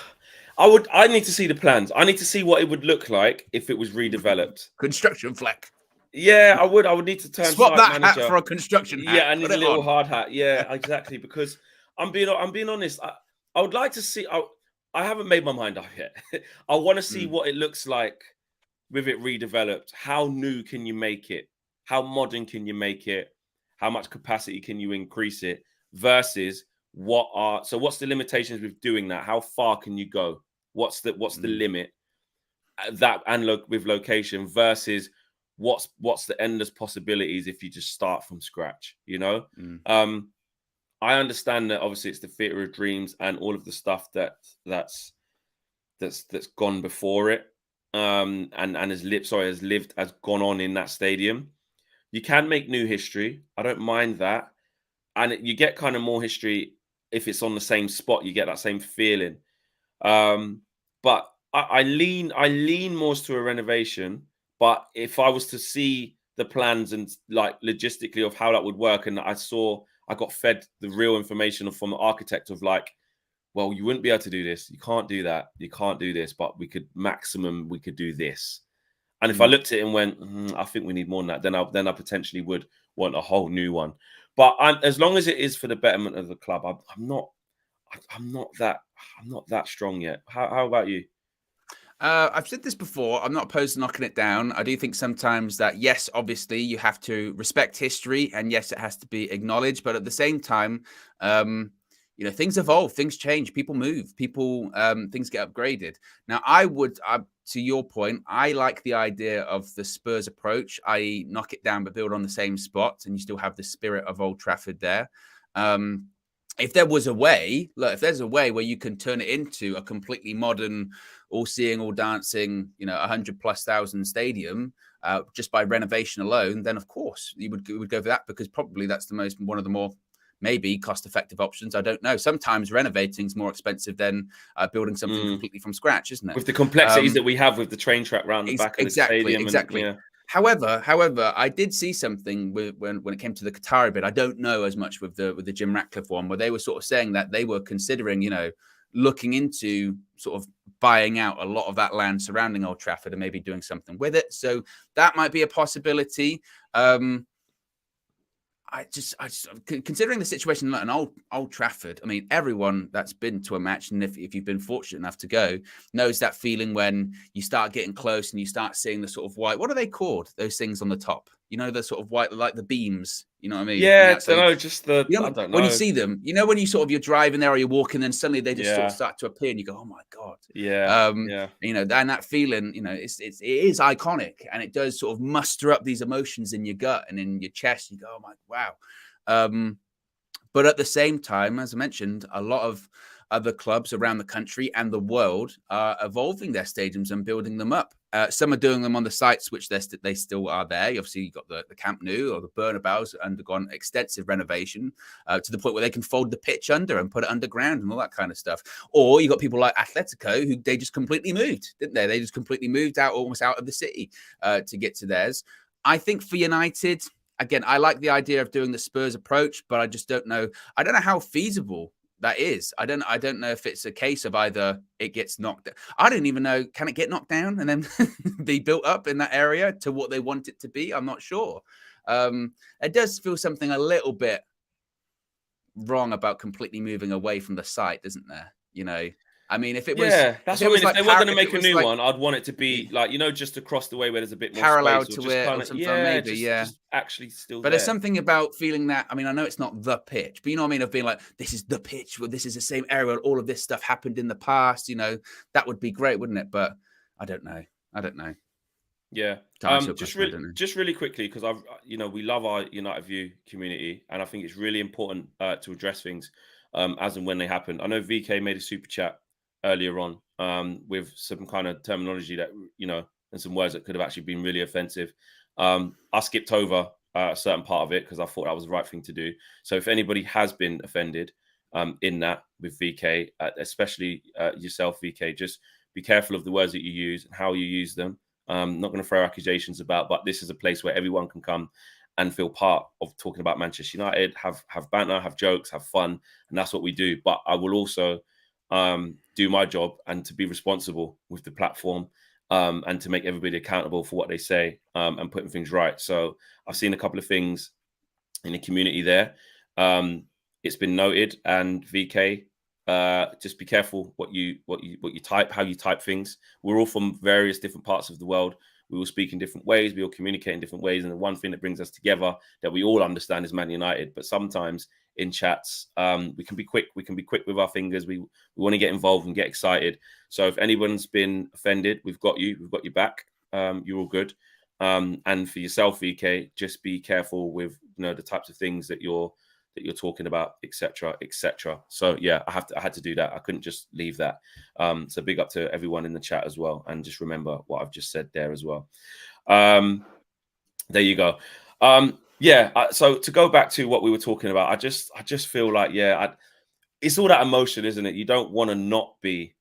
I need to see the plans. I need to see what it would look like if it was redeveloped. Construction fleck. Yeah, I would need to turn swap that manager. hat for a construction hat. Yeah, I need a little hard hat. Yeah, exactly. Because I'm being honest. I would like to see. I haven't made my mind up yet. I want to see what it looks like with it redeveloped. How new can you make it? How modern can you make it? How much capacity can you increase it? Versus what's the limitations with doing that? How far can you go? What's the limit? With location versus what's the endless possibilities if you just start from scratch, I understand that obviously it's the theater of dreams and all of the stuff that's gone before it, and has gone on in that stadium. You can make new history. I don't mind that, and you get kind of more history if it's on the same spot. You get that same feeling, but I lean more to a renovation. But if I was to see the plans and like logistically of how that would work, and I got fed the real information from the architect of like, well, you wouldn't be able to do this. You can't do that. You can't do this. But we could do this. And if I looked at it and went, I think we need more than that, then I potentially would want a whole new one. But as long as it is for the betterment of the club, I'm not that strong yet. How about you? I've said this before. I'm not opposed to knocking it down. I do think sometimes that, yes, obviously you have to respect history, and yes, it has to be acknowledged. But at the same time, things evolve, things change, people move, things get upgraded. Now, to your point, I like the idea of the Spurs approach, i.e., knock it down but build on the same spot, and you still have the spirit of Old Trafford there. If there was a way, if there's a way where you can turn it into a completely modern, all seeing, all dancing, 100,000+ stadium, just by renovation alone, then of course you would go for that, because probably that's one of the more maybe cost-effective options. I don't know. Sometimes renovating is more expensive than building something completely from scratch, isn't it? With the complexities that we have with the train track round the back of the stadium. Exactly. However, I did see something when it came to the Qatari bid. I don't know as much with the Jim Ratcliffe one, where they were sort of saying that they were considering, looking into sort of buying out a lot of that land surrounding Old Trafford and maybe doing something with it. So that might be a possibility. considering the situation like an old Trafford, I mean, everyone that's been to a match, and if you've been fortunate enough to go, knows that feeling when you start getting close and you start seeing the sort of white, what are they called? Those things on the top, you know, the sort of white, like the beams, you know what I mean? On the Yeah, I don't outside. know, just the, You know, I don't when you know. see them, you know, when you sort of you're driving there or you're walking, then suddenly they just sort of Yeah, start to appear, and you go, "Oh my god!" yeah, yeah. You know, and that feeling, you know, it is iconic, and it does sort of muster up these emotions in your gut and in your chest. You go, "Oh my wow!" But at the same time, as I mentioned, a lot of other clubs around the country and the world are evolving their stadiums and building them up. Some are doing them on the sites which they still are there. Obviously, you've got the Camp Nou or the Bernabeu's undergone extensive renovation to the point where they can fold the pitch under and put it underground and all that kind of stuff. Or you've got people like Atletico who they just completely moved, didn't they? They just completely moved out, almost out of the city to get to theirs. I think for United, again, I like the idea of doing the Spurs approach, but I just don't know. I don't know how feasible that is. I don't know if it's a case of either it gets knocked down. I don't even know, can it get knocked down and then be built up in that area to what they want it to be? I'm not sure. It does feel something a little bit wrong about completely moving away from the site, doesn't there? You know, I mean, if it was, Yeah, that's what I mean. If like they were going to if it make a was new like one, I'd want it to be like, you know, just across the way where there's a bit more parallel space, or to just it kind or of, something, yeah, maybe, yeah. just actually still But there's there. something about feeling that, I mean, I know it's not the pitch, but you know what I mean? Of being like, this is the pitch, well, this is the same area where all of this stuff happened in the past, you know, that would be great, wouldn't it? But I don't know. Yeah. To answer your question, I don't know. Just really quickly, because I've, you know, we love our United View community, and I think it's really important to address things as and when they happen. I know VK made a super chat earlier on with some kind of terminology that, you know, and some words that could have actually been really offensive. I skipped over a certain part of it because I thought that was the right thing to do. So if anybody has been offended in that with VK, especially yourself, VK, just be careful of the words that you use and how you use them. Not going to throw accusations about, but this is a place where everyone can come and feel part of talking about Manchester United, have banter, have jokes, have fun, and that's what we do. But I will also do my job and to be responsible with the platform and to make everybody accountable for what they say and putting things right. So I've seen a couple of things in the community there. It's been noted, and VK, just be careful what you type, how you type things. We're all from various different parts of the world. We all speak in different ways. We all communicate in different ways. And the one thing that brings us together that we all understand is Man United. But sometimes in chats, we can be quick. We can be quick with our fingers. We want to get involved and get excited. So if anyone's been offended, we've got you. We've got your back. You're all good. And for yourself, VK, just be careful with, you know, the types of things that you're talking about, etc., etc. So yeah, I had to do that. I couldn't just leave that. So big up to everyone in the chat as well, and just remember what I've just said there as well. There you go. So to go back to what we were talking about, I just feel like, yeah, it's all that emotion, isn't it? You don't want to not be,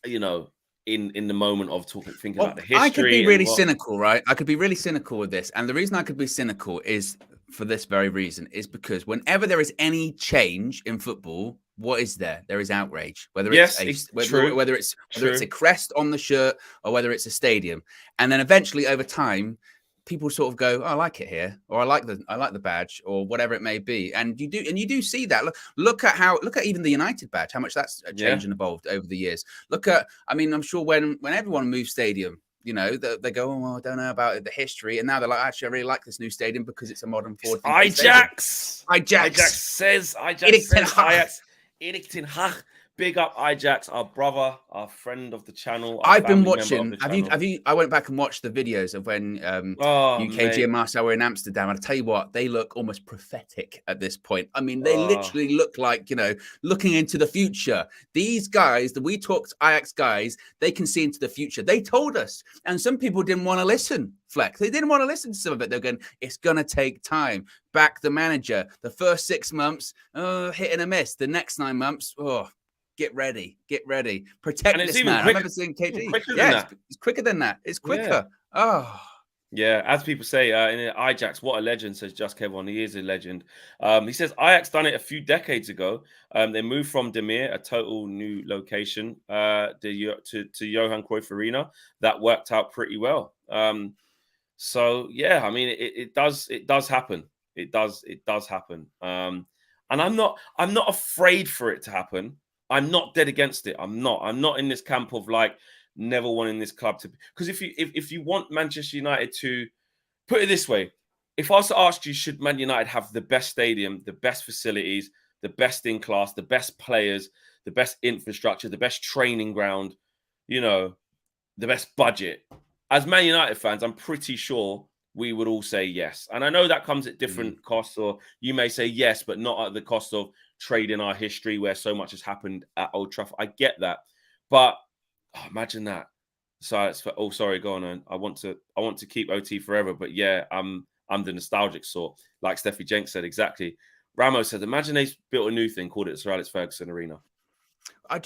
you know, in the moment of thinking about the history. I could be really cynical, right? I could be really cynical with this. And the reason I could be cynical is for this very reason, is because whenever there is any change in football, what is there? There is outrage. Whether it's whether it's a crest on the shirt or whether it's a stadium. And then eventually over time, people sort of go, oh, I like it here, or I like the badge, or whatever it may be. And you do see that. Look at even the United badge, how much that's changed and evolved over the years. I mean, I'm sure when everyone moves stadium, you know, they go, oh, well, I don't know about the history. And now they're like, actually, I really like this new stadium because it's a modern forward. Ajax says Erik ten Hag. Big up Ajax, our brother, our friend of the channel. I've been watching. Have you? I went back and watched the videos of when UKG and Marcel were in Amsterdam. And I tell you what, they look almost prophetic at this point. I mean, they literally look like, you know, looking into the future. These guys that we talked, Ajax guys, they can see into the future. They told us, and some people didn't want to listen. Fleck, they didn't want to listen to some of it. They're going, it's going to take time. Back the manager. The first 6 months, hit and a miss. The next 9 months, get ready. Protect this man. I remember seeing KG. It's quicker than that. It's quicker. Yeah. Yeah, as people say, in Ajax, what a legend, says Just Kevon. He is a legend. He says Ajax done it a few decades ago. They moved from Demir, a total new location, to Johan Cruyff Arena. That worked out pretty well. So yeah, I mean, it does happen. It does happen. And I'm not afraid for it to happen. I'm not dead against it. I'm not in this camp of like never wanting this club to, because if you want Manchester United to, put it this way, if I was to ask you, should Man United have the best stadium, the best facilities, the best in class, the best players, the best infrastructure, the best training ground, you know, the best budget? As Man United fans, I'm pretty sure we would all say yes. And I know that comes at different costs, or you may say yes, but not at the cost of trading our history where so much has happened at Old Trafford. I get that. But imagine that. So it's for, oh, sorry, go on. Owen. I want to keep OT forever, but yeah, I'm the nostalgic sort, like Steffi Jenks said. Exactly. Ramos said, imagine they built a new thing called it Sir Alex Ferguson Arena.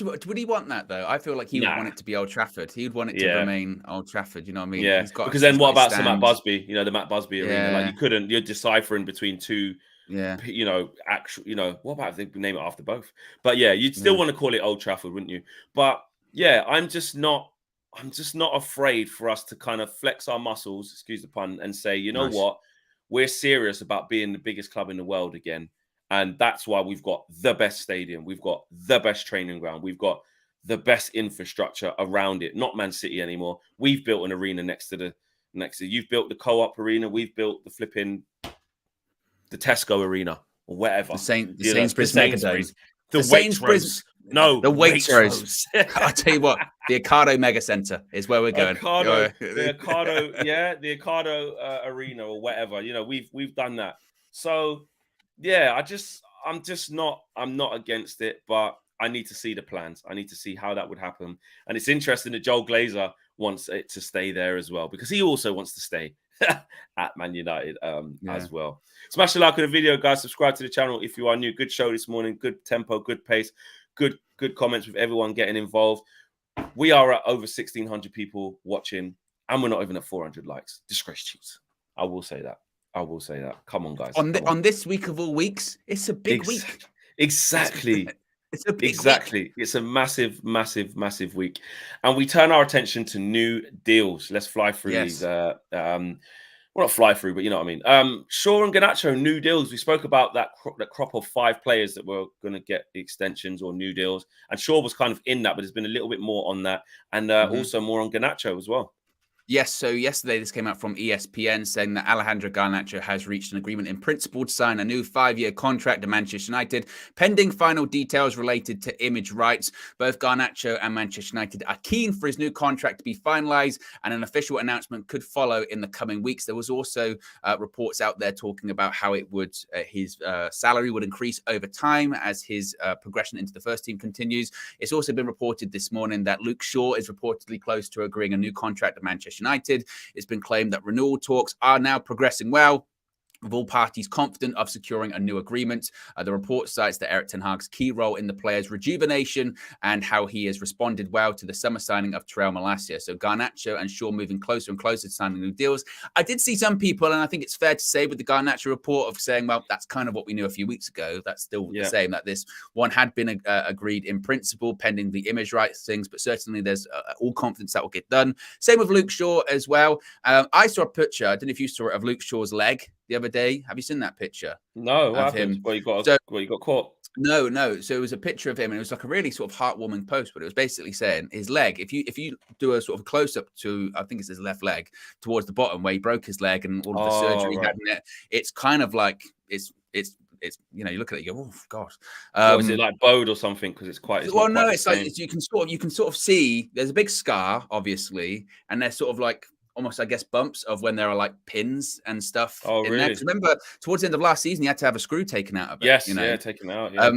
Would he want that though? I feel like he would want it to be Old Trafford. He would want it to remain Old Trafford. You know what I mean? Yeah. Because then what about Sir Matt Busby? The Matt Busby Arena. Like you're deciphering between two. Yeah. What about if they name it after both? But yeah, you'd still want to call it Old Trafford, wouldn't you? But yeah, I'm just not afraid for us to kind of flex our muscles, excuse the pun, and say, you know what? We're serious about being the biggest club in the world again. And that's why we've got the best stadium. We've got the best training ground. We've got the best infrastructure around it. Not Man City anymore. We've built an arena next to you've built the Co-op arena. We've built the Tesco arena or whatever. The Sainsbury's Megadome. The Waitrose. No, the Waitrose. I'll tell you what, the Ocado Mega Centre is where we're going. The Ocado arena or whatever. We've done that. So yeah, I'm not against it, but I need to see the plans. I need to see how that would happen. And it's interesting that Joel Glazer wants it to stay there as well, because he also wants to stay at Man United as well. Smash the like on the video, guys. Subscribe to the channel if you are new. Good show this morning. Good tempo, good pace, good comments with everyone getting involved. We are at over 1,600 people watching, and we're not even at 400 likes. Disgrace cheats. I will say that. Come on, guys. On this week of all weeks, it's a big week. Exactly. It's a big week. It's a massive, massive, massive week. And we turn our attention to new deals. Let's fly through these. Well, not fly through, but you know what I mean. Shaw and Garnacho, new deals. We spoke about that crop of 5 players that were going to get extensions or new deals. And Shaw was kind of in that, but there's been a little bit more on that. And also more on Garnacho as well. Yes, so yesterday this came out from ESPN saying that Alejandro Garnacho has reached an agreement in principle to sign a new 5-year contract to Manchester United, pending final details related to image rights. Both Garnacho and Manchester United are keen for his new contract to be finalised, and an official announcement could follow in the coming weeks. There was also reports out there talking about how it would his salary would increase over time as his progression into the first team continues. It's also been reported this morning that Luke Shaw is reportedly close to agreeing a new contract at Manchester United. It's been claimed that renewal talks are now progressing well, with all parties confident of securing a new agreement. The report cites that Erik ten Hag's key role in the player's rejuvenation and how he has responded well to the summer signing of Terrell Malacia. So Garnacho and Shaw moving closer and closer to signing new deals. I did see some people, and I think it's fair to say with the Garnacho report, of saying, well, that's kind of what we knew a few weeks ago. That's still the same, that this one had been agreed in principle pending the image rights things, but certainly there's all confidence that will get done. Same with Luke Shaw as well. I saw a picture, I don't know if you saw it, of Luke Shaw's leg the other day. Have you seen that picture? No, what happened? Well, you got caught. No. So it was a picture of him, and it was like a really sort of heartwarming post, but it was basically saying his leg, if you do a sort of close up to, I think it's his left leg, towards the bottom where he broke his leg and all of the surgery he had in it, it's kind of like it's you look at it, you go, oh god. Is it like bowed or something? Because it's quite. It's like you can sort of see there's a big scar, obviously, and they're sort of like almost, I guess, bumps of when there are like pins and stuff. Oh, really? There. Remember, towards the end of last season, he had to have a screw taken out of it. Yes, taken out. Yeah.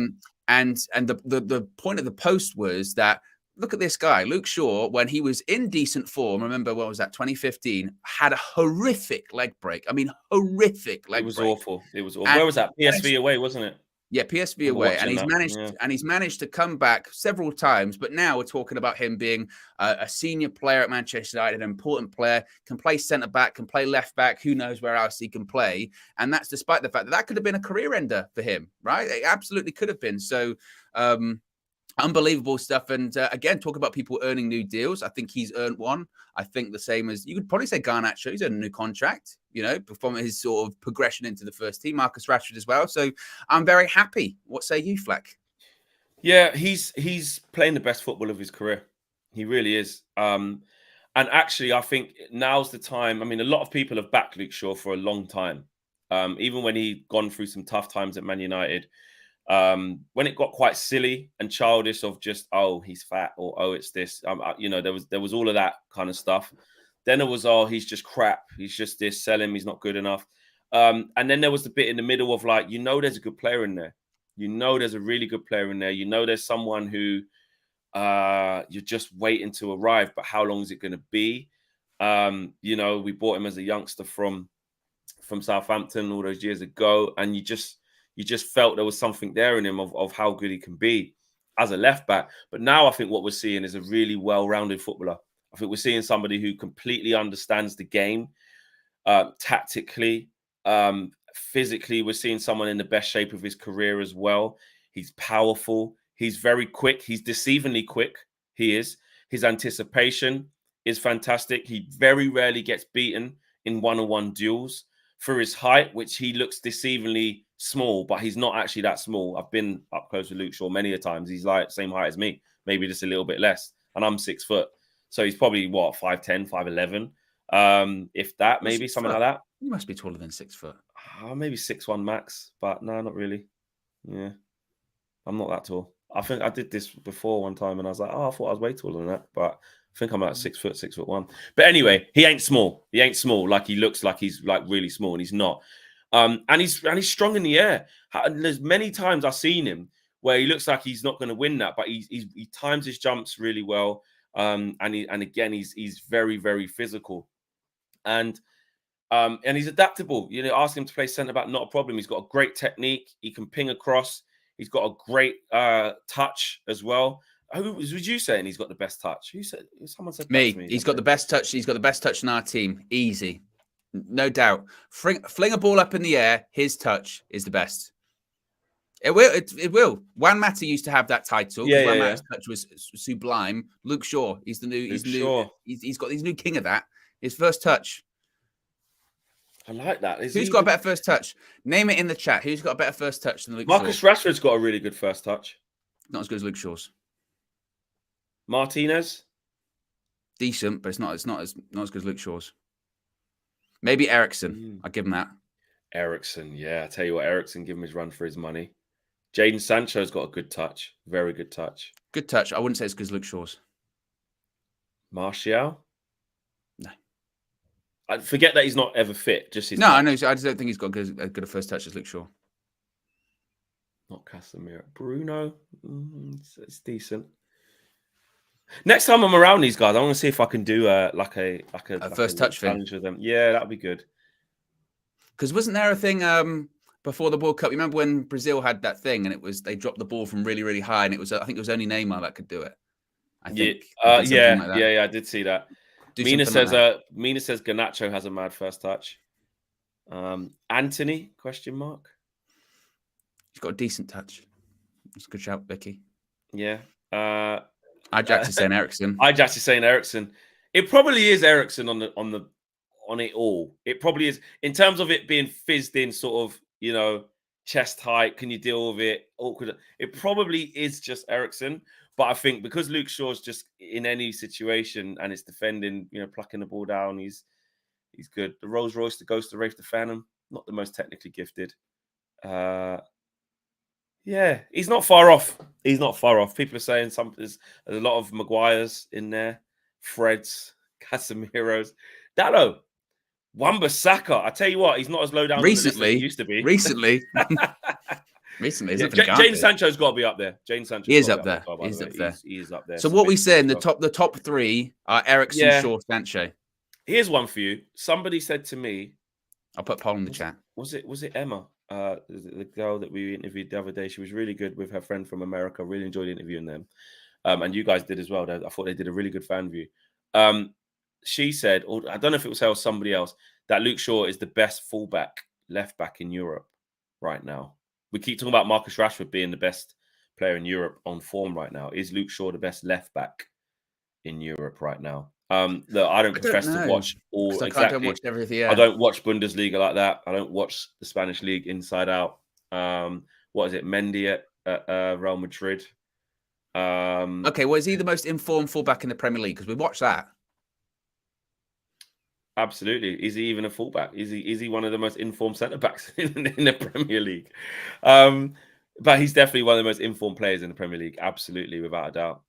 And the point of the post was that, look at this guy, Luke Shaw, when he was in decent form, remember, what was that, 2015, had a horrific leg break. I mean, horrific leg break. It was awful. Where was that? PSV away, wasn't it? Yeah, PSV away, and he's managed to come back several times. But now we're talking about him being a senior player at Manchester United, an important player, can play centre back, can play left back. Who knows where else he can play? And that's despite the fact that could have been a career ender for him, right? It absolutely could have been. So Unbelievable stuff. And again, talk about people earning new deals. I think he's earned one. I think the same as you could probably say Garnacho. He's earned a new contract, from his sort of progression into the first team. Marcus Rashford as well. So I'm very happy. What say you, Fleck? Yeah, he's playing the best football of his career. He really is. And actually, I think now's the time. I mean, a lot of people have backed Luke Shaw for a long time. Even when he'd gone through some tough times at Man United. When it got quite silly and childish of just, oh, he's fat, or oh, it's this, there was all of that kind of stuff. Then it was, oh, he's just crap. He's just this, sell him, he's not good enough. And then there was the bit in the middle of like, there's a good player in there. There's a really good player in there. There's someone who you're just waiting to arrive, but how long is it going to be? We bought him as a youngster from Southampton all those years ago, and you just felt there was something there in him of how good he can be as a left back. But now I think what we're seeing is a really well-rounded footballer. I think we're seeing somebody who completely understands the game, tactically, physically. We're seeing someone in the best shape of his career as well. He's powerful. He's very quick. He's deceivingly quick. He is. His anticipation is fantastic. He very rarely gets beaten in one-on-one duels. For his height, which he looks deceivingly small, but he's not actually that small. I've been up close with Luke Shaw many a times. He's like same height as me, maybe just a little bit less. And I'm 6 foot. So he's probably 5'10", 5'11". If that, maybe something like that. You must be taller than 6 foot. Maybe 6'1" max, but no, not really. Yeah. I'm not that tall. I think I did this before one time and I was like, I thought I was way taller than that, but I think I'm at 6 foot, 6'1". But anyway, he ain't small. He ain't small. Like he looks like he's like really small, and he's not. And he's strong in the air. And there's many times I've seen him where he looks like he's not going to win that, but he times his jumps really well. And again, he's very, very physical, and he's adaptable. Ask him to play centre back, not a problem. He's got a great technique. He can ping across. He's got a great touch as well. Who was you saying he's got the best touch? Who said? Someone said me. That to me. He's got the best touch. He's got the best touch in our team. Easy, no doubt. Fling a ball up in the air. His touch is the best. It will. It will. Juan Mata used to have that title. Juan Mata's touch was sublime. Luke Shaw. He's the new. He's got. He's new king of that. His first touch. I like that. Who's got a better first touch? Name it in the chat. Who's got a better first touch than Luke Shaw? Marcus Rashford's got a really good first touch. Not as good as Luke Shaw's. Martinez, decent, but it's not as good as Luke Shaw's. Maybe Eriksen. I'll give him that. Eriksen, yeah. I tell you what, Eriksen, give him his run for his money. Jadon Sancho's got a good touch. Very good touch. Good touch. I wouldn't say it's as good as Luke Shaw's. Martial? No. I forget that he's not ever fit. Just his no, touch. I know. I just don't think he's got as good a first touch as Luke Shaw. Not Casemiro. Bruno, it's decent. Next time I'm around these guys, I want to see if I can do a first touch challenge with them. Yeah, that'd be good. Because wasn't there a thing before the World Cup? You remember when Brazil had that thing and they dropped the ball from really, really high, and I think it was only Neymar that could do it. I think. Yeah, I did see that. Mina says Garnacho has a mad first touch. Anthony ? He's got a decent touch. That's a good shout, Vicky. Yeah. Ajax is saying Eriksen. Ajax is saying Eriksen. It probably is Eriksen on it all. It probably is in terms of it being fizzed in, sort of, chest height. Can you deal with it? Awkward. It probably is just Eriksen. But I think because Luke Shaw's just in any situation and it's defending, plucking the ball down, he's good. The Rolls Royce that goes to Rafe the Phantom, not the most technically gifted. Yeah, he's not far off. People are saying there's a lot of Maguires in there, Freds, Casemiro's, Dallo, Wan-Bissaka. I tell you what, he's not as low down recently as he used to be. Recently, Jadon Sancho's got to be up there. Jadon Sancho. He is up there. He's up there. He is up there. So what we said, the top three are Eriksen, Shaw, Sancho. Here's one for you. Somebody said to me, I'll put a poll in the chat. Was it Emma? The girl that we interviewed the other day. She was really good with her friend from America. Really enjoyed interviewing them. And you guys did as well. I thought they did a really good fan view. She said, or I don't know if it was her or somebody else, that Luke Shaw is the best fullback, left back in Europe right now. We keep talking about Marcus Rashford being the best player in Europe on form right now? Is Luke Shaw the best left back in Europe right now? Look, I don't profess to know, watch all because I don't watch everything. I Yeah. don't watch Bundesliga like that. I don't watch the Spanish league inside out. What is it? Mendy at Real Madrid. Okay, well, is he the most informed fullback in the Premier League? Because we watched that. Absolutely. Is he even a fullback? Is he one of the most informed centre backs in the Premier League? But he's definitely one of the most informed players in the Premier League. Absolutely, without a doubt.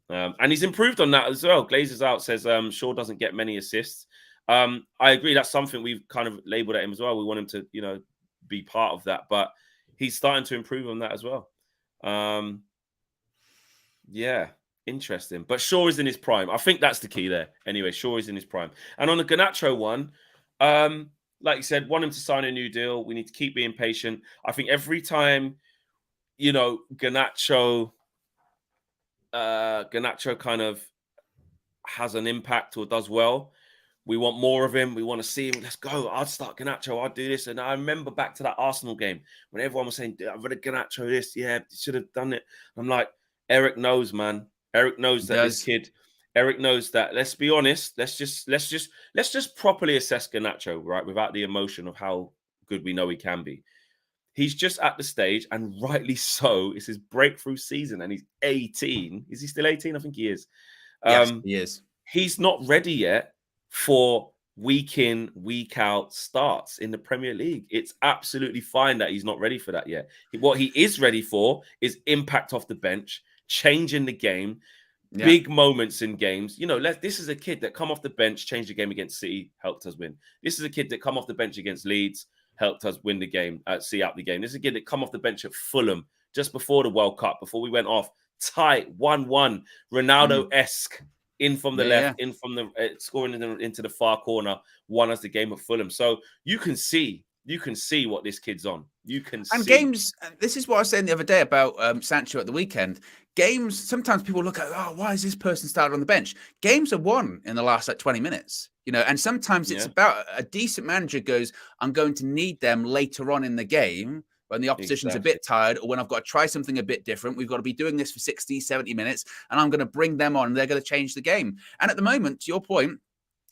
And he's improved on that as well. Glazer's out says Shaw doesn't get many assists. I agree. That's something we've kind of labelled at him as well. We want him to, be part of that. But he's starting to improve on that as well. Yeah, interesting. But Shaw is in his prime. I think that's the key there. Anyway, Shaw is in his prime. And on the Garnacho one, like you said, want him to sign a new deal. We need to keep being patient. I think every time, Garnacho kind of has an impact or does well, we want more of him. We want to see him. Let's go. I'd start Garnacho. I'd do this. And I remember back to that Arsenal game when everyone was saying, I've read a Garnacho this. Yeah, should have done it. I'm like, Eric knows, man. Eric knows that this kid. Eric knows that. Let's be honest. Let's just properly assess Garnacho, right? Without the emotion of how good we know he can be. He's just at the stage, and rightly so. It's his breakthrough season, and he's 18. Is he still 18? I think he is. Yes, he is. He's not ready yet for week in, week out starts in the Premier League. It's absolutely fine that he's not ready for that yet. What he is ready for is impact off the bench, changing the game, big moments in games. This is a kid that come off the bench, changed the game against City, helped us win. This is a kid that come off the bench against Leeds, helped us win the game, see out the game. This is a kid that come off the bench at Fulham just before the World Cup, before we went off, tight, 1-1, Ronaldo-esque, in from the left, in from the scoring into the far corner, won us the game at Fulham. So you can see what this kid's on. You can see. And games, this is what I was saying the other day about Sancho at the weekend. Games, sometimes people look at, why is this person started on the bench? Games are won in the last 20 minutes, and sometimes it's about a decent manager goes, I'm going to need them later on in the game when the opposition's a bit tired or when I've got to try something a bit different. We've got to be doing this for 60, 70 minutes, and I'm going to bring them on and they're going to change the game. And at the moment, to your point,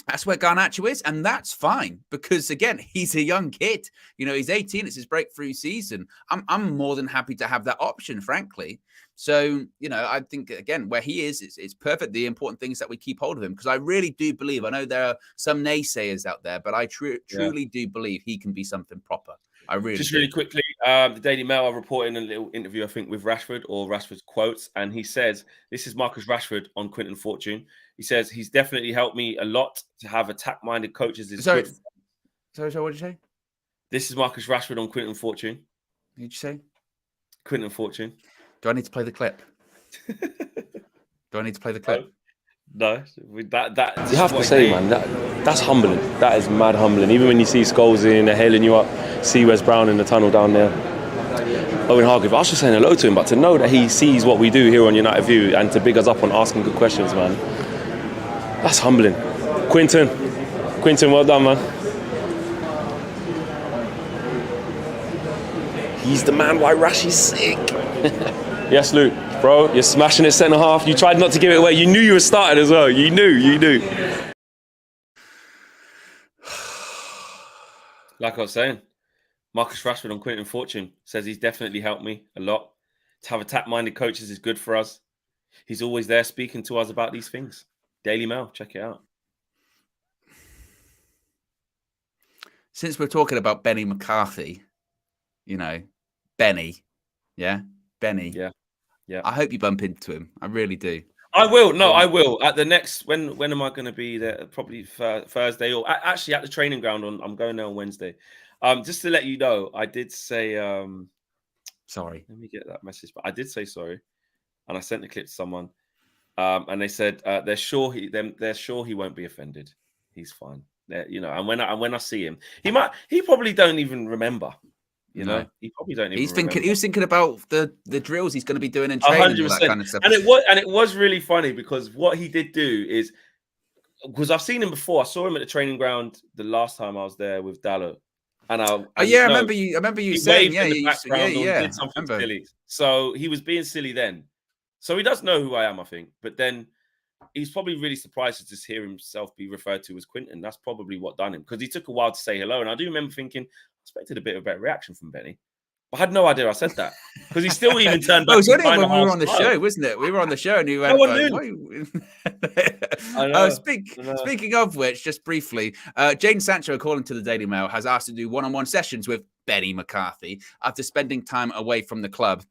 that's where Garnacho is, and that's fine because, again, he's a young kid. He's 18. It's his breakthrough season. I'm more than happy to have that option, frankly. So, I think, again, where he is, it's perfect. The important thing is that we keep hold of him because I really do believe, I know there are some naysayers out there, but I truly do believe he can be something proper. I really Just do. really quickly, the Daily Mail are reporting a little interview, I think, with Rashford or Rashford's quotes. And he says, this is Marcus Rashford on Quinton Fortune. He says, he's definitely helped me a lot to have attack-minded coaches. Sorry, what did you say? This is Marcus Rashford on Quinton Fortune. What did you say? Quinton Fortune. Do I need to play the clip? No. That you have to say, man, that's humbling. That is mad humbling. Even when you see Scholes in, they're hailing you up, see Wes Brown in the tunnel down there. Owen Hargreaves, I was just saying hello to him, but to know that he sees what we do here on United View and to big us up on asking good questions, man, that's humbling. Quinton, well done, man. He's the man why Rashi's sick. Yes, Luke. Bro, you're smashing it centre half. You tried not to give it away. You knew you were starting as well. You knew. Like I was saying, Marcus Rashford on Quinton Fortune says he's definitely helped me a lot. To have attack-minded coaches is good for us. He's always there speaking to us about these things. Daily Mail, check it out. Since we're talking about Benny McCarthy, Benny. Yeah. I hope you bump into him. I really do. I will. No, I will. At the next, when am I going to be there? Probably Thursday or actually at the training ground I'm going there on Wednesday. Just to let you know, I did say, sorry. Let me get that message. But I did say sorry. And I sent the clip to someone. And they said, they're sure he won't be offended. He's fine. And when I see him, he probably don't even remember. He probably don't even remember. He was thinking about the drills he's going to be doing in training, 100%. That kind of stuff. And it was really funny because what he did do is, because I've seen him before. I saw him at the training ground the last time I was there with Dallo, And I no, remember you he saying, waved in the background or he yeah. did I something remember. silly. So he was being silly then. So he does know who I am, I think. But then he's probably really surprised to just hear himself be referred to as Quinton. That's probably what done him, because he took a while to say hello. And I do remember thinking, I expected a bit of a better reaction from Benny. I had no idea I said that, because he still even turned Well, back it was and only kind when of we half were on the smiled. show, wasn't it? We were on the show and he No went, one like, knew. I "Why?" know. Speaking of which, just briefly, Jane Sancho, according to the Daily Mail, has asked to do one-on-one sessions with Benny McCarthy after spending time away from the club.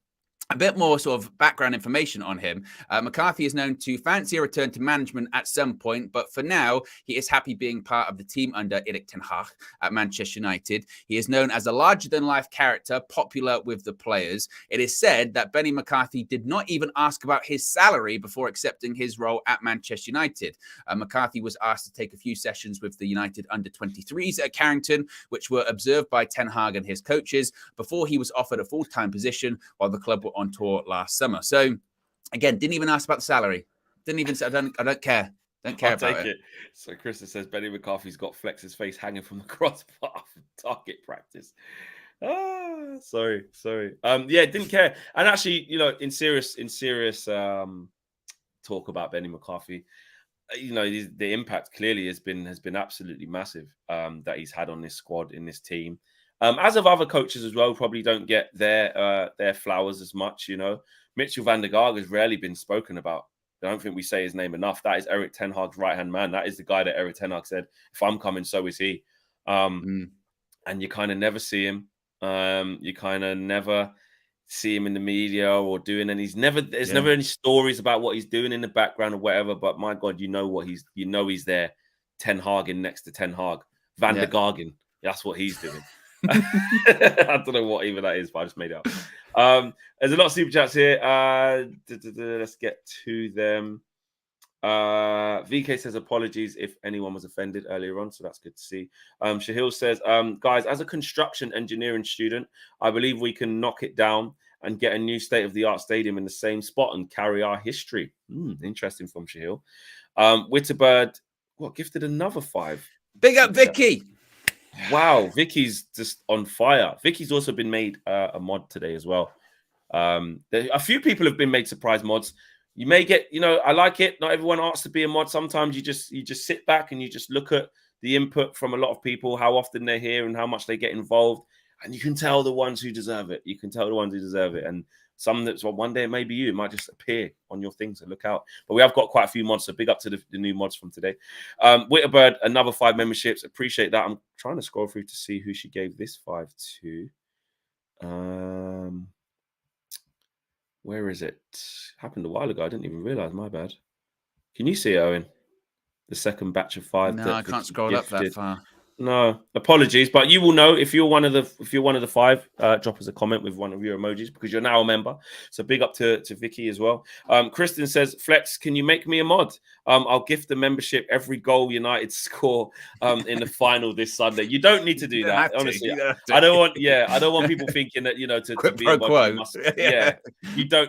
A bit more sort of background information on him. McCarthy is known to fancy a return to management at some point, but for now, he is happy being part of the team under Erik ten Hag at Manchester United. He is known as a larger-than-life character, popular with the players. It is said that Benny McCarthy did not even ask about his salary before accepting his role at Manchester United. McCarthy was asked to take a few sessions with the United under-23s at Carrington, which were observed by ten Hag and his coaches before he was offered a full-time position while the club were on tour last summer. So again, didn't even ask about the salary. Didn't even say, I don't care. Don't care I'll about take it. So Krista says Benny McCarthy's got Flex's face hanging from the crossbar for target practice. Sorry. Yeah, didn't care. And actually, in serious talk about Benny McCarthy, the impact clearly has been absolutely massive that he's had on this squad, in this team. As of other coaches as well, probably don't get their flowers as much. Mitchell van der Gaag has rarely been spoken about. I don't think we say his name enough. That is Erik ten Hag's right-hand man. That is the guy that Erik ten Hag said, if I'm coming, so is he. And you kind of never see him. You kind of never see him in the media or doing, and there's never any stories about what he's doing in the background or whatever. But my God, he's there. Ten Hag in next to Ten Hag. Van der Gagen. That's what he's doing. I don't know what even that is, but I just made it up. There's a lot of super chats here. Let's get to them. VK says apologies if anyone was offended earlier on, so that's good to see. Shahil says, guys, as a construction engineering student, I believe we can knock it down and get a new state-of-the-art stadium in the same spot and carry our history. Interesting from Shahil. Witterbird, gifted another 5. Big up Vicky. Wow, Vicky's just on fire. Vicky's also been made a mod today as well. A few people have been made surprise mods. You may get, I like it. Not everyone asks to be a mod. Sometimes you just sit back and you just look at the input from a lot of people, how often they're here and how much they get involved. And you can tell the ones who deserve it. And some that's one day it may be you. It might just appear on your thing, so look out. But we have got quite a few mods, so big up to the new mods from today. Witterbird, another 5 memberships. Appreciate that. I'm trying to scroll through to see who she gave this 5 to. Where is it? Happened a while ago. I didn't even realize. My bad. Can you see it, Owen? The second batch of 5. No, I can't scroll up that far. No, apologies, but you will know if you're one of the 5. Drop us a comment with one of your emojis, because you're now a member. So big up to Vicky as well. Kristen says, Flex, can you make me a mod? I'll gift the membership every goal United score in the final this Sunday. You don't need to do that. Honestly, I don't want people thinking that to be a mod, you must,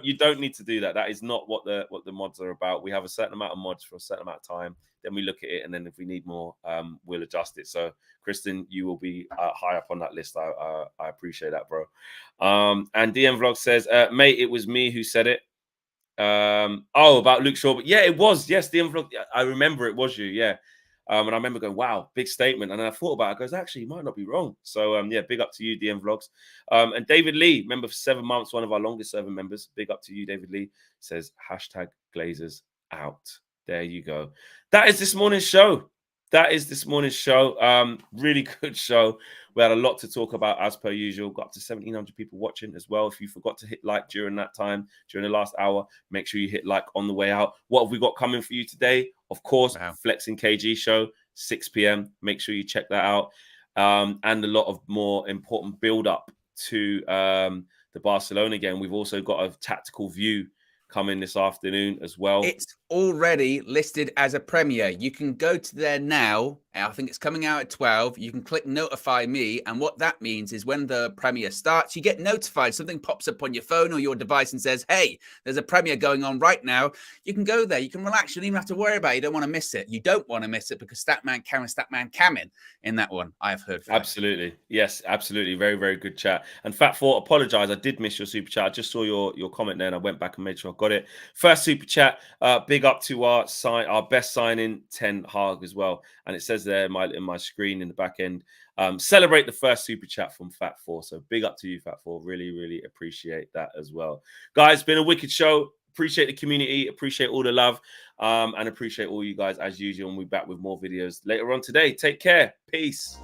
you don't need to do that. That is not what the mods are about. We have a certain amount of mods for a certain amount of time. Then we look at it, and then if we need more, we'll adjust it. So, Kristen, you will be high up on that list. I appreciate that, bro. And DM Vlog says, mate, it was me who said it. About Luke Shaw. But yeah, it was. Yes, DM Vlog. I remember it was you. Yeah. And I remember going, wow, big statement. And then I thought about it. I goes, actually, you might not be wrong. So, big up to you, DM Vlogs. And David Lee, member for 7 months, one of our longest serving members. Big up to you, David Lee. Says, #Glazers out. There you go. That is this morning's show. Really good show. We had a lot to talk about as per usual. Got up to 1,700 people watching as well. If you forgot to hit like during that time, during the last hour, make sure you hit like on the way out. What have we got coming for you today? Of course, Flexing KG show, 6 p.m. Make sure you check that out. And a lot of more important build up to the Barcelona game. We've also got a tactical view coming this afternoon as well. It's already listed as a premiere. You can go to there now. I think it's coming out at 12. You can click notify me. And what that means is when the premiere starts, you get notified. Something pops up on your phone or your device and says, hey, there's a premiere going on right now. You can go there. You can relax. You don't even have to worry about it. You don't want to miss it. You don't want to miss it because Statman Cameron in that one, I've heard. Absolutely. Yes, absolutely. Very, very good chat. And Fat Four, apologize. I did miss your super chat. I just saw your comment there and I went back and made sure I got it. First super chat. Big up to our best signing, Ten Hag as well. And it says there in my screen in the back end. Celebrate the first super chat from Fat Four. So big up to you, Fat Four. Really, really appreciate that as well. Guys, been a wicked show. Appreciate the community. Appreciate all the love. And appreciate all you guys as usual. And we'll be back with more videos later on today. Take care. Peace.